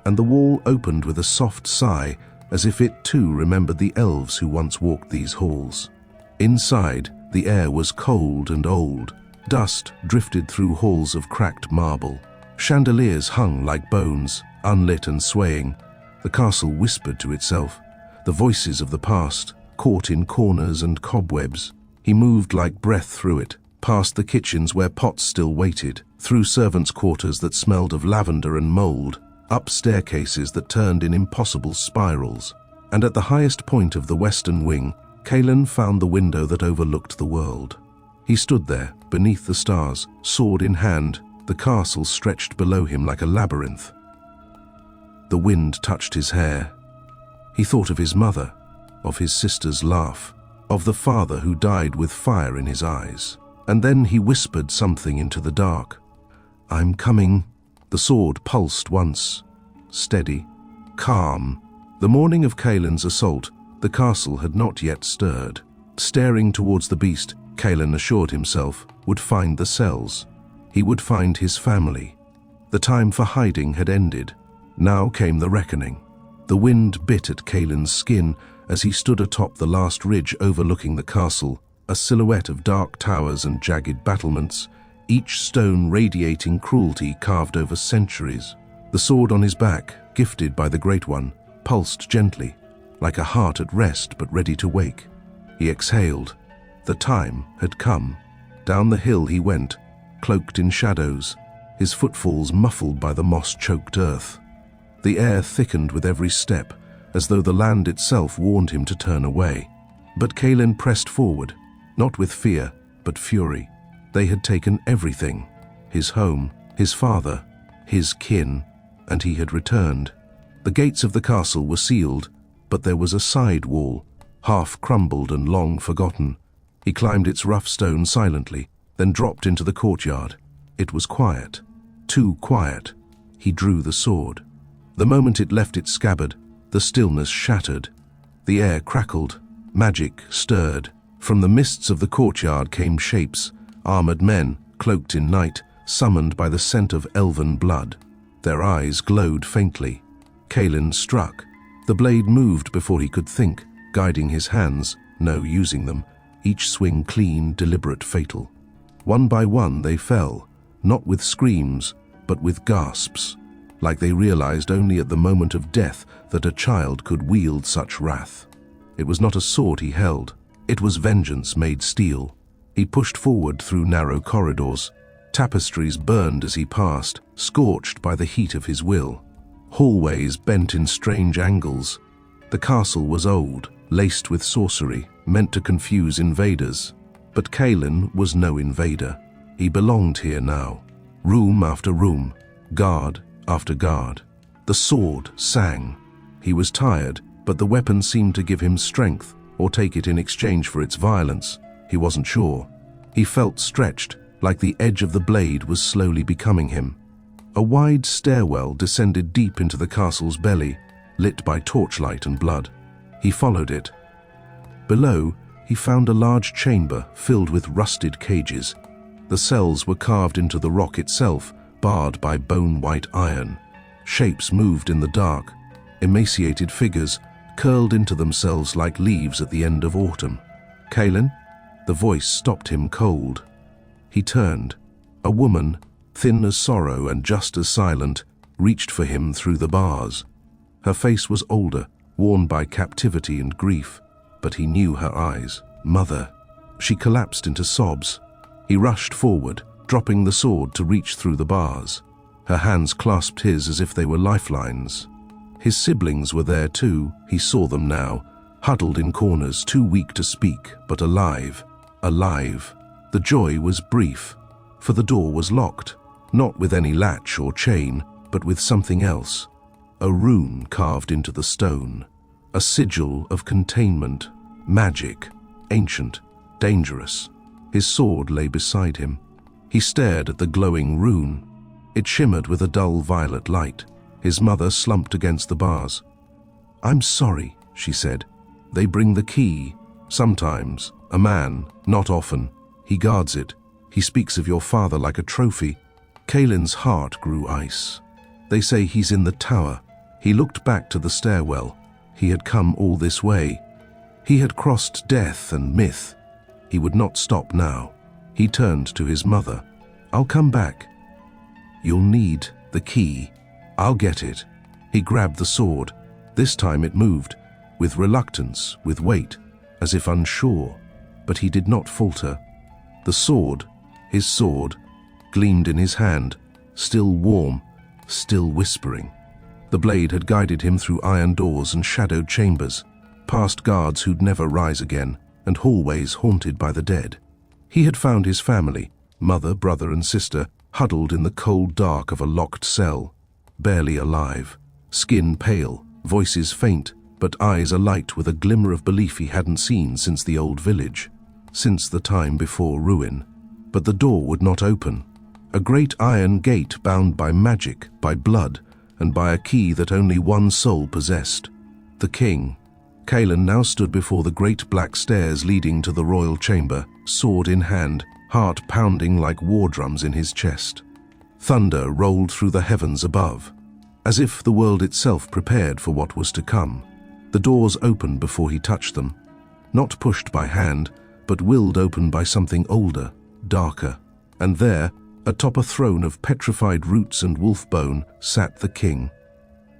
and the wall opened with a soft sigh, as if it too remembered the elves who once walked these halls. Inside, the air was cold and old. Dust drifted through halls of cracked marble. Chandeliers hung like bones, unlit and swaying. The castle whispered to itself, the voices of the past, caught in corners and cobwebs. He moved like breath through it, past the kitchens where pots still waited, through servants' quarters that smelled of lavender and mold, up staircases that turned in impossible spirals. And at the highest point of the western wing, Kaelen found the window that overlooked the world. He stood there, beneath the stars, sword in hand, the castle stretched below him like a labyrinth. The wind touched his hair. He thought of his mother, of his sister's laugh, of the father who died with fire in his eyes. And then he whispered something into the dark. "I'm coming." The sword pulsed once, steady, calm. The morning of Kaelen's assault, the castle had not yet stirred. Staring towards the beast, Kaelen assured himself, would find the cells. He would find his family. The time for hiding had ended. Now came the reckoning. The wind bit at Kaelen's skin as he stood atop the last ridge overlooking the castle, a silhouette of dark towers and jagged battlements, each stone radiating cruelty carved over centuries. The sword on his back, gifted by the Great One, pulsed gently, like a heart at rest but ready to wake. He exhaled. The time had come. Down the hill he went, cloaked in shadows, his footfalls muffled by the moss-choked earth. The air thickened with every step, as though the land itself warned him to turn away. But Kaelen pressed forward, not with fear, but fury. They had taken everything, his home, his father, his kin, and he had returned. The gates of the castle were sealed, but there was a side wall, half crumbled and long forgotten. He climbed its rough stone silently, then dropped into the courtyard. It was quiet, too quiet. He drew the sword. The moment it left its scabbard, the stillness shattered. The air crackled, magic stirred. From the mists of the courtyard came shapes, armored men, cloaked in night, summoned by the scent of elven blood. Their eyes glowed faintly. Kaelen struck. The blade moved before he could think, guiding his hands, no using them, each swing clean, deliberate, fatal. One by one they fell, not with screams, but with gasps, like they realized only at the moment of death that a child could wield such wrath. It was not a sword he held, it was vengeance made steel. He pushed forward through narrow corridors. Tapestries burned as he passed, scorched by the heat of his will. Hallways bent in strange angles. The castle was old, laced with sorcery, meant to confuse invaders. But Kaelen was no invader. He belonged here now. Room after room, guard after guard. The sword sang. He was tired, but the weapon seemed to give him strength, or take it in exchange for its violence. He wasn't sure. He felt stretched, like the edge of the blade was slowly becoming him. A wide stairwell descended deep into the castle's belly, lit by torchlight and blood. He followed it. Below, he found a large chamber filled with rusted cages. The cells were carved into the rock itself, barred by bone-white iron. Shapes moved in the dark. Emaciated figures curled into themselves like leaves at the end of autumn. "Kaelen?" The voice stopped him cold. He turned. A woman, thin as sorrow and just as silent, reached for him through the bars. Her face was older, worn by captivity and grief, but he knew her eyes. "Mother." She collapsed into sobs. He rushed forward, dropping the sword to reach through the bars. Her hands clasped his as if they were lifelines. His siblings were there too. He saw them now, huddled in corners, too weak to speak, but alive. Alive. The joy was brief, for the door was locked, not with any latch or chain, but with something else. A rune carved into the stone. A sigil of containment, magic, ancient, dangerous. His sword lay beside him. He stared at the glowing rune. It shimmered with a dull violet light. His mother slumped against the bars. "I'm sorry," she said. "They bring the key. Sometimes. A man, not often. He guards it. He speaks of your father like a trophy." Kaelen's heart grew ice. "They say he's in the tower. He looked back to the stairwell. He had come all this way. He had crossed death and myth. He would not stop now. He turned to his mother. "I'll come back." "You'll need the key." "I'll get it." He grabbed the sword. This time it moved, with reluctance, with weight, as if unsure. But he did not falter. The sword, his sword, gleamed in his hand, still warm, still whispering. The blade had guided him through iron doors and shadowed chambers, past guards who'd never rise again, and hallways haunted by the dead. He had found his family, mother, brother, and sister, huddled in the cold dark of a locked cell, barely alive, skin pale, voices faint, but eyes alight with a glimmer of belief he hadn't seen since the old village, since the time before ruin. But the door would not open. A great iron gate bound by magic, by blood, and by a key that only one soul possessed. The king. Kaelen now stood before the great black stairs leading to the royal chamber, sword in hand, heart pounding like war drums in his chest. Thunder rolled through the heavens above, as if the world itself prepared for what was to come. The doors opened before he touched them, not pushed by hand, but willed open by something older, darker. And there, atop a throne of petrified roots and wolf bone, sat the king.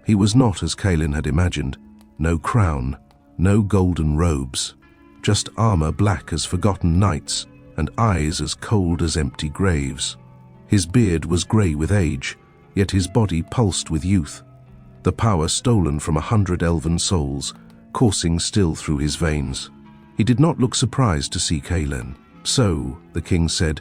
He was not as Kaelen had imagined. No crown, no golden robes, just armor black as forgotten nights and eyes as cold as empty graves. His beard was grey with age, yet his body pulsed with youth, the power stolen from 100 elven souls, coursing still through his veins. He did not look surprised to see Kaelen. "So," the king said.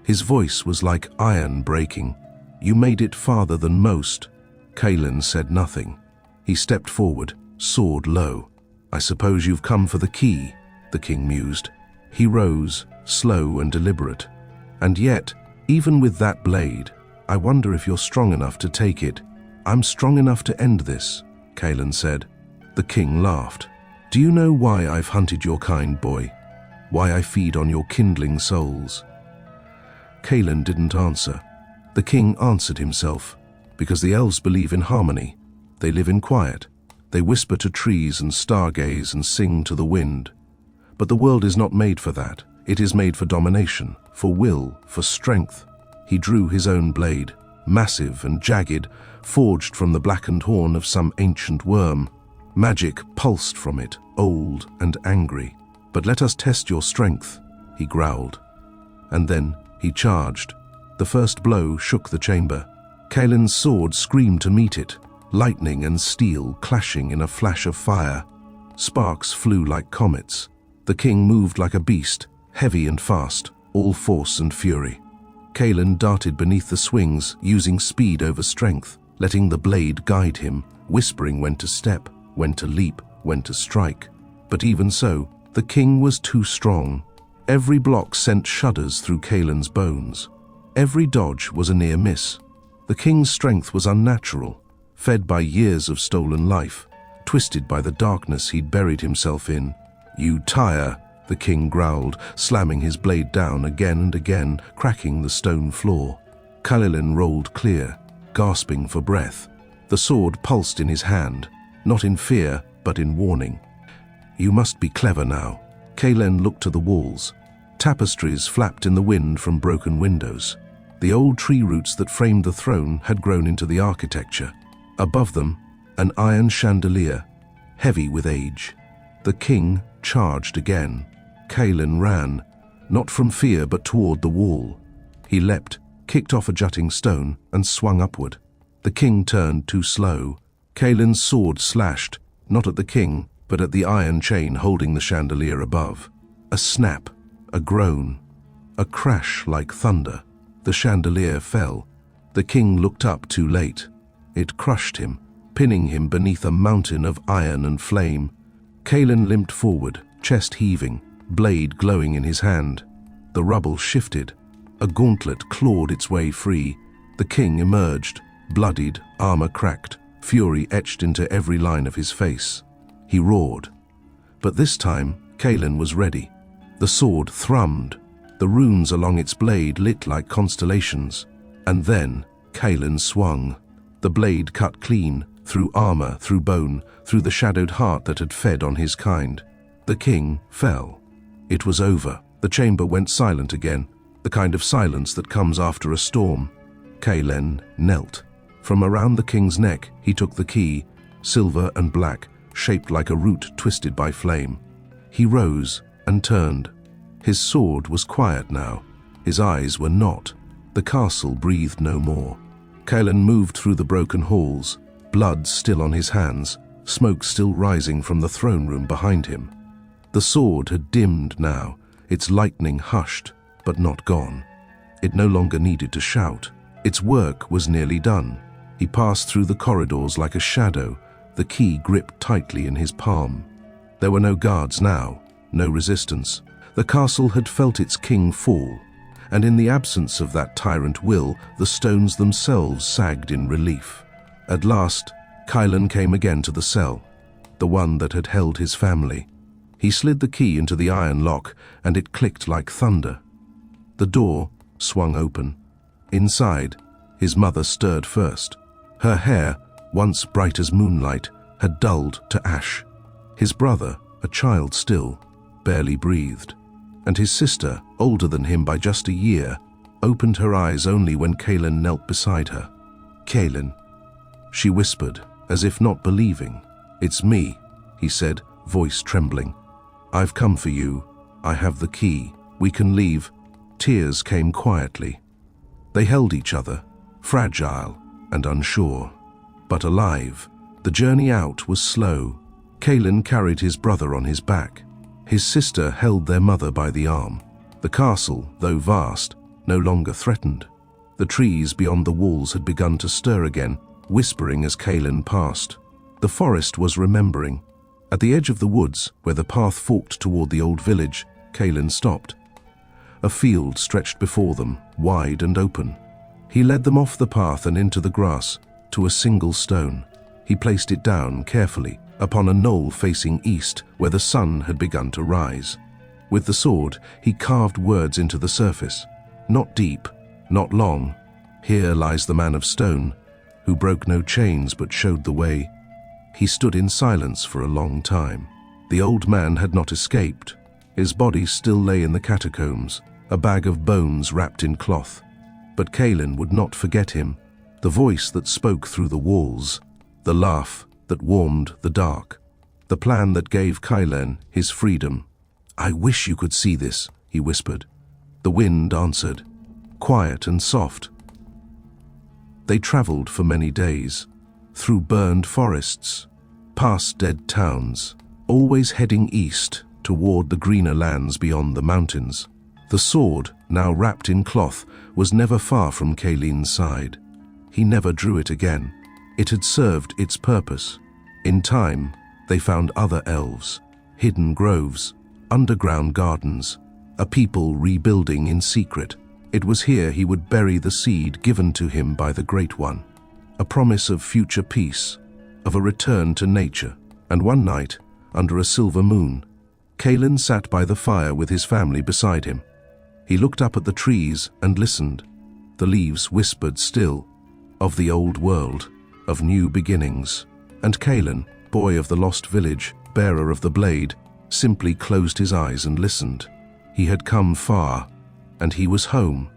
His voice was like iron breaking. "You made it farther than most." Kaelen said nothing. He stepped forward, sword low. "I suppose you've come for the key," the king mused. He rose, slow and deliberate. "And yet, even with that blade, I wonder if you're strong enough to take it." "I'm strong enough to end this," Kaelen said. The king laughed. "Do you know why I've hunted your kind, boy? Why I feed on your kindling souls?" Kaelen didn't answer. The king answered himself. Because the elves believe in harmony. They live in quiet. They whisper to trees and stargaze and sing to the wind. But the world is not made for that. It is made for domination, for will, for strength. He drew his own blade, massive and jagged, forged from the blackened horn of some ancient worm. Magic pulsed from it, old and angry. "But let us test your strength," he growled. And then he charged. The first blow shook the chamber. Kaelen's sword screamed to meet it, lightning and steel clashing in a flash of fire. Sparks flew like comets. The king moved like a beast, heavy and fast, all force and fury. Kaelen darted beneath the swings, using speed over strength, letting the blade guide him, whispering when to step, when to leap, when to strike. But even so, the king was too strong. Every block sent shudders through Kaelen's bones. Every dodge was a near miss. The king's strength was unnatural, fed by years of stolen life, twisted by the darkness he'd buried himself in. "You tire," the king growled, slamming his blade down again and again, cracking the stone floor. Kaelen rolled clear, gasping for breath. The sword pulsed in his hand, not in fear, but in warning. "You must be clever now." Kaelen looked to the walls. Tapestries flapped in the wind from broken windows. The old tree roots that framed the throne had grown into the architecture. Above them, an iron chandelier, heavy with age. The king charged again. Kaelen ran, not from fear but toward the wall. He leapt, kicked off a jutting stone, and swung upward. The king turned too slow. Kaelen's sword slashed, not at the king, but at the iron chain holding the chandelier above. A snap, a groan, a crash like thunder. The chandelier fell. The king looked up too late. It crushed him, pinning him beneath a mountain of iron and flame. Kaelen limped forward, chest heaving, blade glowing in his hand. The rubble shifted. A gauntlet clawed its way free. The king emerged, bloodied, armor cracked, fury etched into every line of his face. He roared. But this time, Kaelen was ready. The sword thrummed. The runes along its blade lit like constellations. And then, Kaelen swung. The blade cut clean, through armor, through bone, through the shadowed heart that had fed on his kind. The king fell. It was over. The chamber went silent again, the kind of silence that comes after a storm. Kaelen knelt. From around the king's neck he took the key, silver and black, shaped like a root twisted by flame. He rose and turned. His sword was quiet now. His eyes were not. The castle breathed no more. Kaelen moved through the broken halls, blood still on his hands, smoke still rising from the throne room behind him. The sword had dimmed now, its lightning hushed, but not gone. It no longer needed to shout. Its work was nearly done. He passed through the corridors like a shadow, the key gripped tightly in his palm. There were no guards now, no resistance. The castle had felt its king fall, and in the absence of that tyrant will, the stones themselves sagged in relief. At last, Kaelen came again to the cell, the one that had held his family. He slid the key into the iron lock, and it clicked like thunder. The door swung open. Inside, his mother stirred first. Her hair, once bright as moonlight, had dulled to ash. His brother, a child still, barely breathed. And his sister, older than him by just a year, opened her eyes only when Kaelen knelt beside her. "Kaelen," she whispered, as if not believing. "It's me," he said, voice trembling. "I've come for you. I have the key. We can leave." Tears came quietly. They held each other, fragile and unsure, but alive. The journey out was slow. Kaelen carried his brother on his back. His sister held their mother by the arm. The castle, though vast, no longer threatened. The trees beyond the walls had begun to stir again, whispering as Kaelen passed. The forest was remembering. At the edge of the woods, where the path forked toward the old village, Kaelen stopped. A field stretched before them, wide and open. He led them off the path and into the grass, to a single stone. He placed it down carefully, upon a knoll facing east, where the sun had begun to rise. With the sword, he carved words into the surface. Not deep, not long. "Here lies the man of stone, who broke no chains but showed the way." He stood in silence for a long time. The old man had not escaped. His body still lay in the catacombs, a bag of bones wrapped in cloth. But Kaelen would not forget him, the voice that spoke through the walls, the laugh that warmed the dark, the plan that gave Kaelen his freedom. "I wish you could see this," he whispered. The wind answered, quiet and soft. They traveled for many days, through burned forests, past dead towns, always heading east toward the greener lands beyond the mountains. The sword, now wrapped in cloth, was never far from Kaelen's side. He never drew it again. It had served its purpose. In time, they found other elves, hidden groves, underground gardens, a people rebuilding in secret. It was here he would bury the seed given to him by the Great One, a promise of future peace, of a return to nature. And one night, under a silver moon, Kaelen sat by the fire with his family beside him. He looked up at the trees and listened. The leaves whispered still, of the old world, of new beginnings. And Kaelen, boy of the lost village, bearer of the blade, simply closed his eyes and listened. He had come far, and he was home.